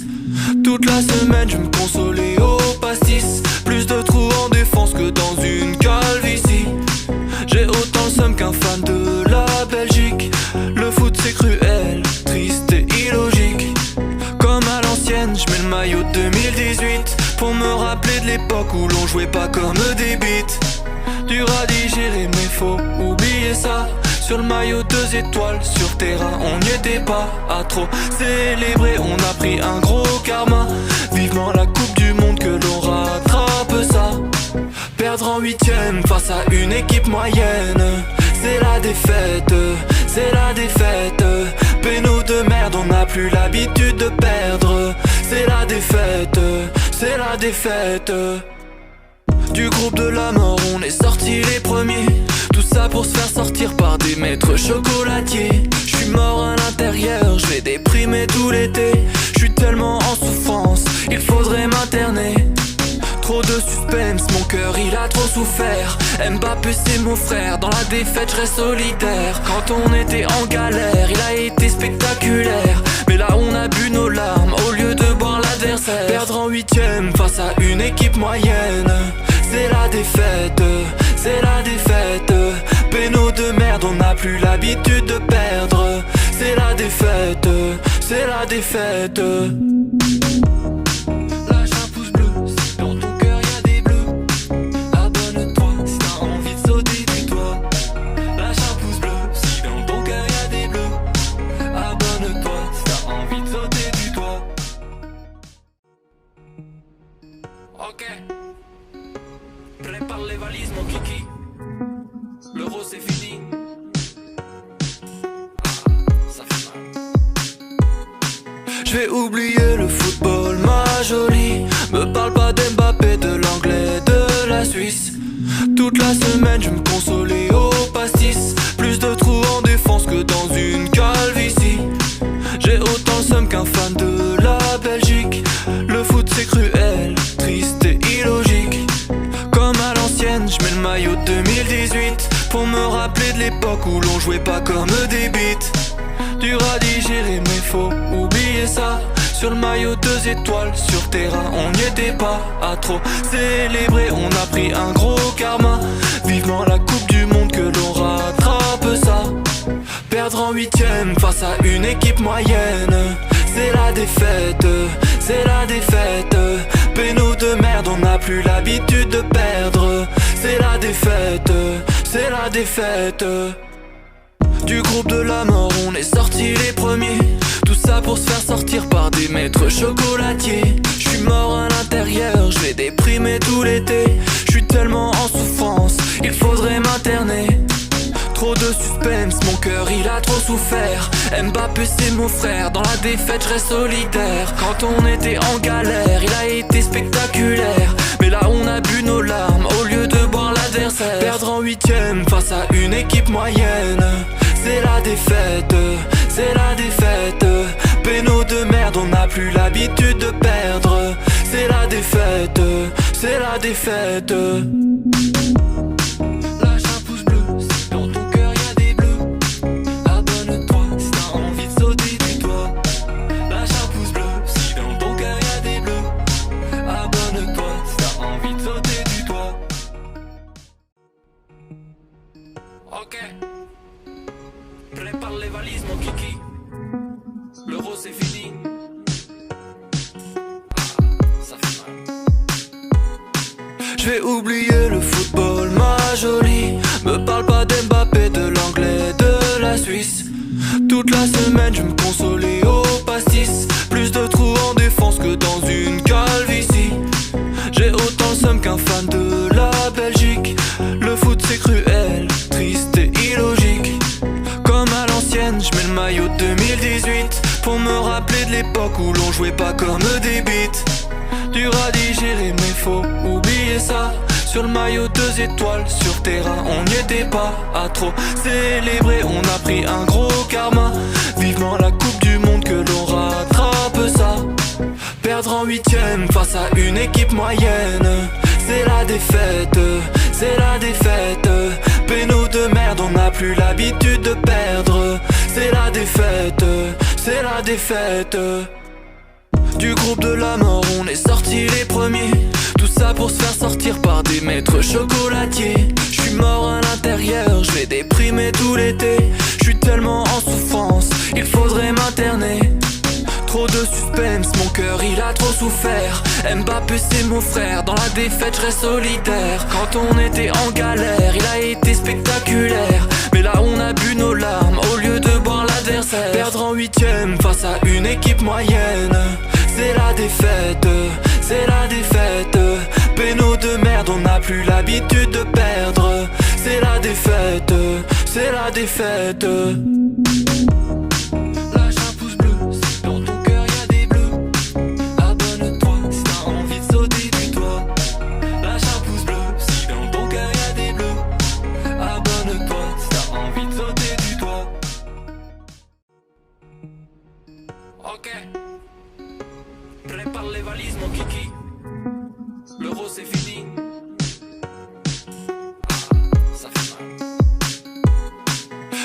[SPEAKER 2] Toute la semaine je me consolais au pastis. Plus de trous en défense que dans une calvitie. J'ai autant le seum qu'un fan de la Belgique. Le foot c'est cruel, triste et illogique. Comme à l'ancienne, je mets le maillot de 2018 pour me rappeler de l'époque où l'on jouait pas comme des bites. Dur à digérer mais faut oublier ça. Sur le maillot 2 étoiles, sur terrain on n'y était pas. À trop célébrer, on a pris un gros karma. Vivement la coupe du monde que l'on rattrape ça. Perdre en 8ème face à une équipe moyenne, c'est la défaite, c'est la défaite. Péno de merde, on n'a plus l'habitude de perdre. C'est la défaite, c'est la défaite. Du groupe de la mort, on est sortis les premiers. Tout ça pour se faire sortir par des maîtres chocolatiers. Je suis mort à l'intérieur, je vais déprimer tout l'été. Je suis tellement en souffrance, il faudrait m'interner. Trop de suspense, mon cœur il a trop souffert. Mbappé c'est mon frère, dans la défaite je reste solitaire. Quand on était en galère, il a été spectaculaire. Mais là on a bu nos larmes au lieu de boire l'adversaire. Perdre en 8ème face à une équipe moyenne, c'est la défaite, c'est la défaite. Péno de merde, on n'a plus l'habitude de perdre. C'est la défaite, c'est la défaite. Lâche un pouce bleu, si dans ton cœur y'a des bleus. Abonne-toi si t'as envie de sauter du toit. Lâche un pouce bleu, si dans ton cœur y'a des bleus. Abonne-toi si t'as envie de sauter du toit. Ok, prépare les valises mon kiki. L'euro c'est fini. Ça fait mal. Je vais oublier le football, ma jolie. Me parle pas d'Mbappé, de l'anglais, de la Suisse. Toute la semaine je me consolais au pastis. Plus de trous en défense que dans une calvitie. J'ai autant le seum qu'un qu'un fan de la Belgique. Le foot c'est cruel, triste et illogique. Comme à l'ancienne, je mets le maillot de 2018 pour me rappeler de l'époque où l'on jouait pas comme des bites. Dur à digérer mais faut oublier ça. Sur le maillot 2 étoiles, sur terrain on n'y était pas. À trop célébrer, on a pris un gros karma. Vivement la coupe du monde, que l'on rattrape ça. Perdre en 8ème face à une équipe moyenne, c'est la défaite, c'est la défaite. Péno de merde, on n'a plus l'habitude de perdre. C'est la défaite, c'est la défaite. Du groupe de la mort, on est sortis les premiers. Tout ça pour se faire sortir par des maîtres chocolatiers. Je suis mort à l'intérieur, je vais déprimer tout l'été. Je suis tellement en souffrance, il faudrait m'interner. Trop de suspense, mon cœur il a trop souffert. Mbappé c'est mon frère, dans la défaite je reste solidaire. Quand on était en galère, il a été spectaculaire. Mais là on a bu nos larmes au lieu de boire l'adversaire. Perdre en 8ème face à une équipe moyenne, c'est la défaite, c'est la défaite. Péno de merde, on n'a plus l'habitude de perdre. C'est la défaite, c'est la défaite. Lâche un pouce bleu, si dans ton cœur y a des bleus. Abonne-toi si t'as envie de sauter du toit. Lâche un pouce bleu, si dans ton cœur y a des bleus. Abonne-toi si t'as envie de sauter du toit. Ok, prépare les valises mon kiki. L'euro c'est fini. Ça fait mal. Je vais oublier le football, ma jolie. Me parle pas d'Mbappé, de l'anglais, de la Suisse. Toute la semaine je me consolais au pastis. Plus de trous en défense que dans une calvitie. J'ai autant le seum qu'un fan de la Belgique. Le foot c'est cruel, triste et illogique. Comme à l'ancienne, je mets le maillot de 2018 pour me rappeler de l'époque où l'on jouait pas comme des bites. Dur à digérer mais faut oublier ça. Sur le maillot 2 étoiles, sur terrain on n'y était pas. À trop célébrer, on a pris un gros karma. Vivement la coupe du monde, que l'on rattrape ça. Perdre en 8ème face à une équipe moyenne, c'est la défaite, c'est la défaite. Péno de merde, on n'a plus l'habitude de perdre. C'est la défaite, c'est la défaite. Du groupe de la mort, on est sortis les premiers. Tout ça pour se faire sortir par des maîtres chocolatiers. Je suis mort à l'intérieur, je vais déprimer tout l'été. Je suis tellement en souffrance, il faudrait m'interner. Trop de suspense, mon cœur il a trop souffert. Mbappé c'est mon frère, dans la défaite je reste solidaire. Quand on était en galère, il a été spectaculaire. Mais là on a bu nos larmes au lieu de boire l'adversaire. Perdre en 8ème face à une équipe moyenne, c'est la défaite, c'est la défaite. Péno de merde, on n'a plus l'habitude de perdre. C'est la défaite, c'est la défaite. Lâche un pouce bleu, si dans ton cœur y a des bleus. Abonne-toi si t'as envie de sauter du toit. Lâche un pouce bleu, si dans ton cœur y a des bleus. Abonne-toi si t'as envie de sauter du toit. Ok, prépare les valises mon kiki. L'euro c'est fini. Ça fait mal.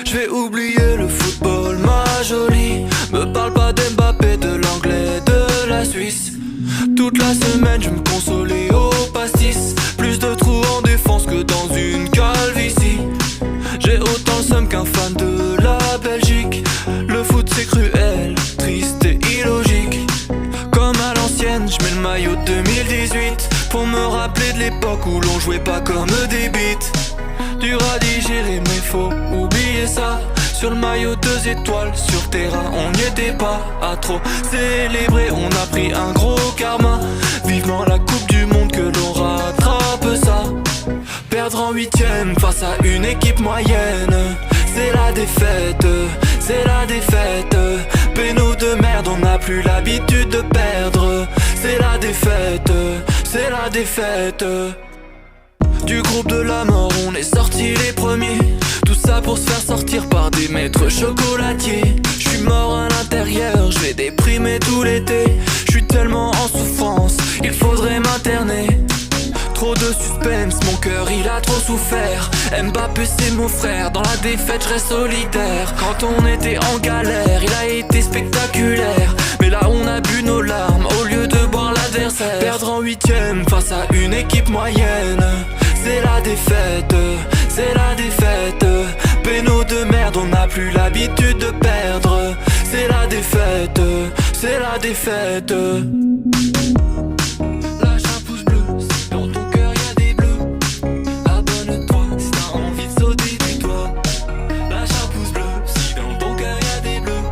[SPEAKER 2] Je vais oublier le football, ma jolie. Me parle pas d'Mbappé, de l'anglais, de la Suisse. Toute la semaine je me consolais au pastis. Plus de trous en défense que dans une calvitie. J'ai autant le seum qu'un fan de la Belgique. Le foot c'est cruel, triste et illogique. Comme à l'ancienne, je mets le maillot de 2018 pour me rappeler de l'époque où l'on jouait pas comme des bites. Dur à digérer mais faut oublier ça. Sur le maillot 2 étoiles, sur terrain on n'y était pas. À trop célébrer, on a pris un gros karma. Vivement la coupe du monde, que l'on rattrape ça. Perdre en 8ème face à une équipe moyenne, c'est la défaite, c'est la défaite. Péno de merde, on n'a plus l'habitude de perdre. C'est la défaite, c'est la défaite. Du groupe de la mort, on est sortis les premiers. Tout ça pour se faire sortir par des maîtres chocolatiers. Je suis mort à l'intérieur, je vais déprimer déprimé tout l'été. Je suis tellement en souffrance, il faudrait m'interner. Trop de suspense, mon cœur il a trop souffert. Mbappé c'est mon frère, dans la défaite je reste solitaire. Quand on était en galère, il a été spectaculaire. Mais là on a bu nos larmes au lieu de boire l'adversaire. Perdre en huitième face à une équipe moyenne, c'est la défaite, c'est la défaite. Péno de merde, on n'a plus l'habitude de perdre. C'est la défaite, c'est la défaite. Lâche un pouce bleu, si dans ton cœur y a des bleus. Abonne-toi si t'as envie de sauter du toit. Lâche un pouce bleu, si dans ton cœur y a des bleus.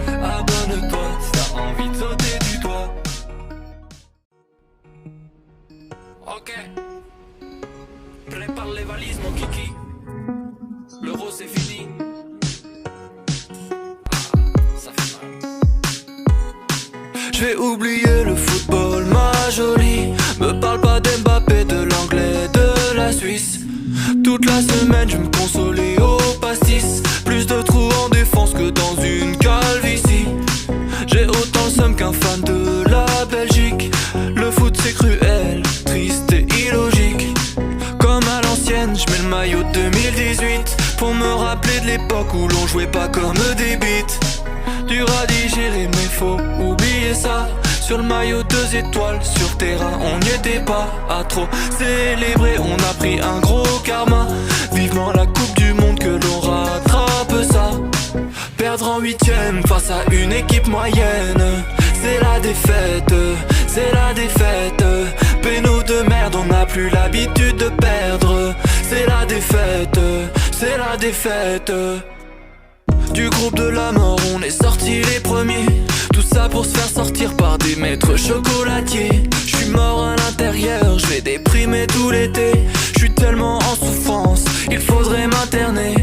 [SPEAKER 2] Abonne-toi si t'as envie de sauter du toit. Ok, prépare les valises mon kiki. L'euro c'est fini. Ça fait mal. Je vais oublier le football, ma jolie. Me parle pas d'Mbappé, de l'anglais, de la Suisse. Toute la semaine je me consolais au pastis. Plus de trous en défense que dans une calvitie. J'ai autant le seum qu'un fan de la Belgique. Le foot c'est cruel, triste et illogique. Comme à l'ancienne, je mets le maillot de 2018 pour me rappeler de l'époque où l'on jouait pas comme des bites. Dur à digérer mais faut oublier ça. Sur le maillot 2 étoiles, sur terrain on n'y était pas. À trop célébrer, on a pris un gros karma. Vivement la coupe du monde que l'on rattrape ça. Perdre en huitième face à une équipe moyenne, c'est la défaite, c'est la défaite. Péno de merde, on n'a plus l'habitude de perdre. C'est la défaite, c'est la défaite. Du groupe de la mort, on est sortis les premiers. Tout ça pour se faire sortir par des maîtres chocolatiers. Je suis mort à l'intérieur, je vais déprimer tout l'été. Je suis tellement en souffrance, il faudrait m'interner.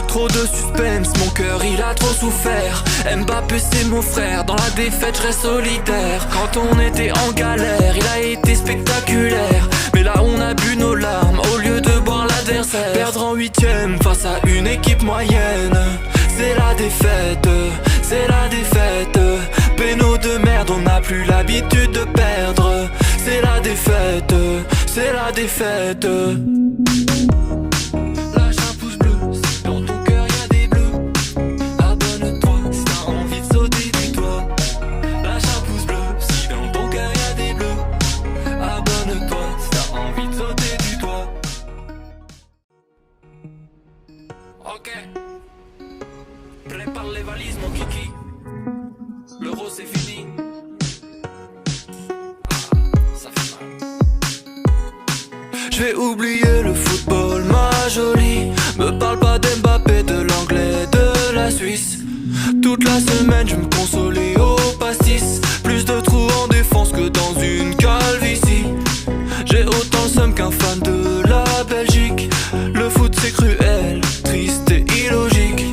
[SPEAKER 2] Trop de suspense, mon cœur il a trop souffert. Mbappé c'est mon frère, dans la défaite je reste solitaire. Quand on était en galère, il a été spectaculaire. Mais là on a bu nos larmes au lieu de boire l'adversaire. Perdre en huitième face à une équipe moyenne, c'est la défaite, c'est la défaite. Péno de merde, on n'a plus l'habitude de perdre. C'est la défaite, c'est la défaite. Lâche un pouce bleu, si dans ton cœur y a des bleus. Abonne-toi si t'as envie de sauter du toit. Lâche un pouce bleu, si dans ton cœur y a des bleus. Abonne-toi si t'as envie de sauter du toit. Ok, prépare les valises mon kiki. L'euro c'est fini. Ça fait mal. Je vais oublier le football, ma jolie. Me parle pas d'Mbappé, de l'anglais, de la Suisse. Toute la semaine je me consolais au pastis. Plus de trous en défense que dans une calvitie. J'ai autant le seum qu'un fan de la Belgique. Le foot c'est cruel, triste et illogique.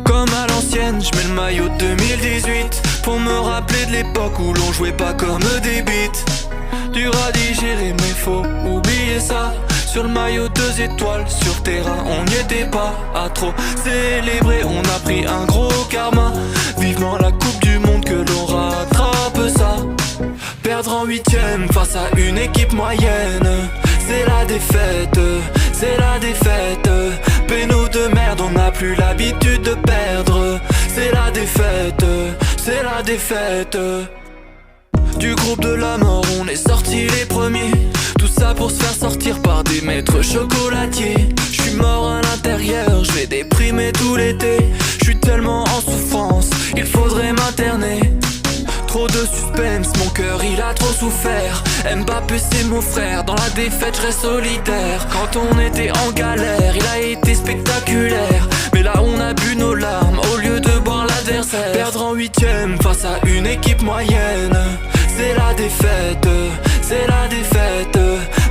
[SPEAKER 2] Comme à l'ancienne, je mets le maillot de 2018 pour me rappeler de l'époque où l'on jouait pas comme des bites. Dur à digérer mais faut oublier ça. Sur le maillot 2 étoiles, sur terrain on n'y était pas. À trop célébrer, on a pris un gros karma. Vivement la coupe du monde que l'on rattrape ça. Perdre en huitième face à une équipe moyenne, c'est la défaite, c'est la défaite. Péno de merde, on n'a plus l'habitude de perdre. C'est la défaite, c'est la défaite. Du groupe de la mort, on est sortis les premiers. Tout ça pour se faire sortir par des maîtres chocolatiers. Je suis mort à l'intérieur, je vais déprimer tout l'été. Je suis tellement en souffrance, il faudrait m'interner. Trop de suspense, mon cœur il a trop souffert. Mbappé c'est mon frère, dans la défaite je reste solitaire. Quand on était en galère, il a été spectaculaire. Mais là on a bu nos larmes au lieu de boire l'adversaire. Perdre en huitième face à une équipe moyenne, c'est la défaite, c'est la défaite.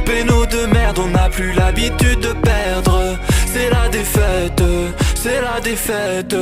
[SPEAKER 2] Péno de merde, on n'a plus l'habitude de perdre. C'est la défaite, c'est la défaite.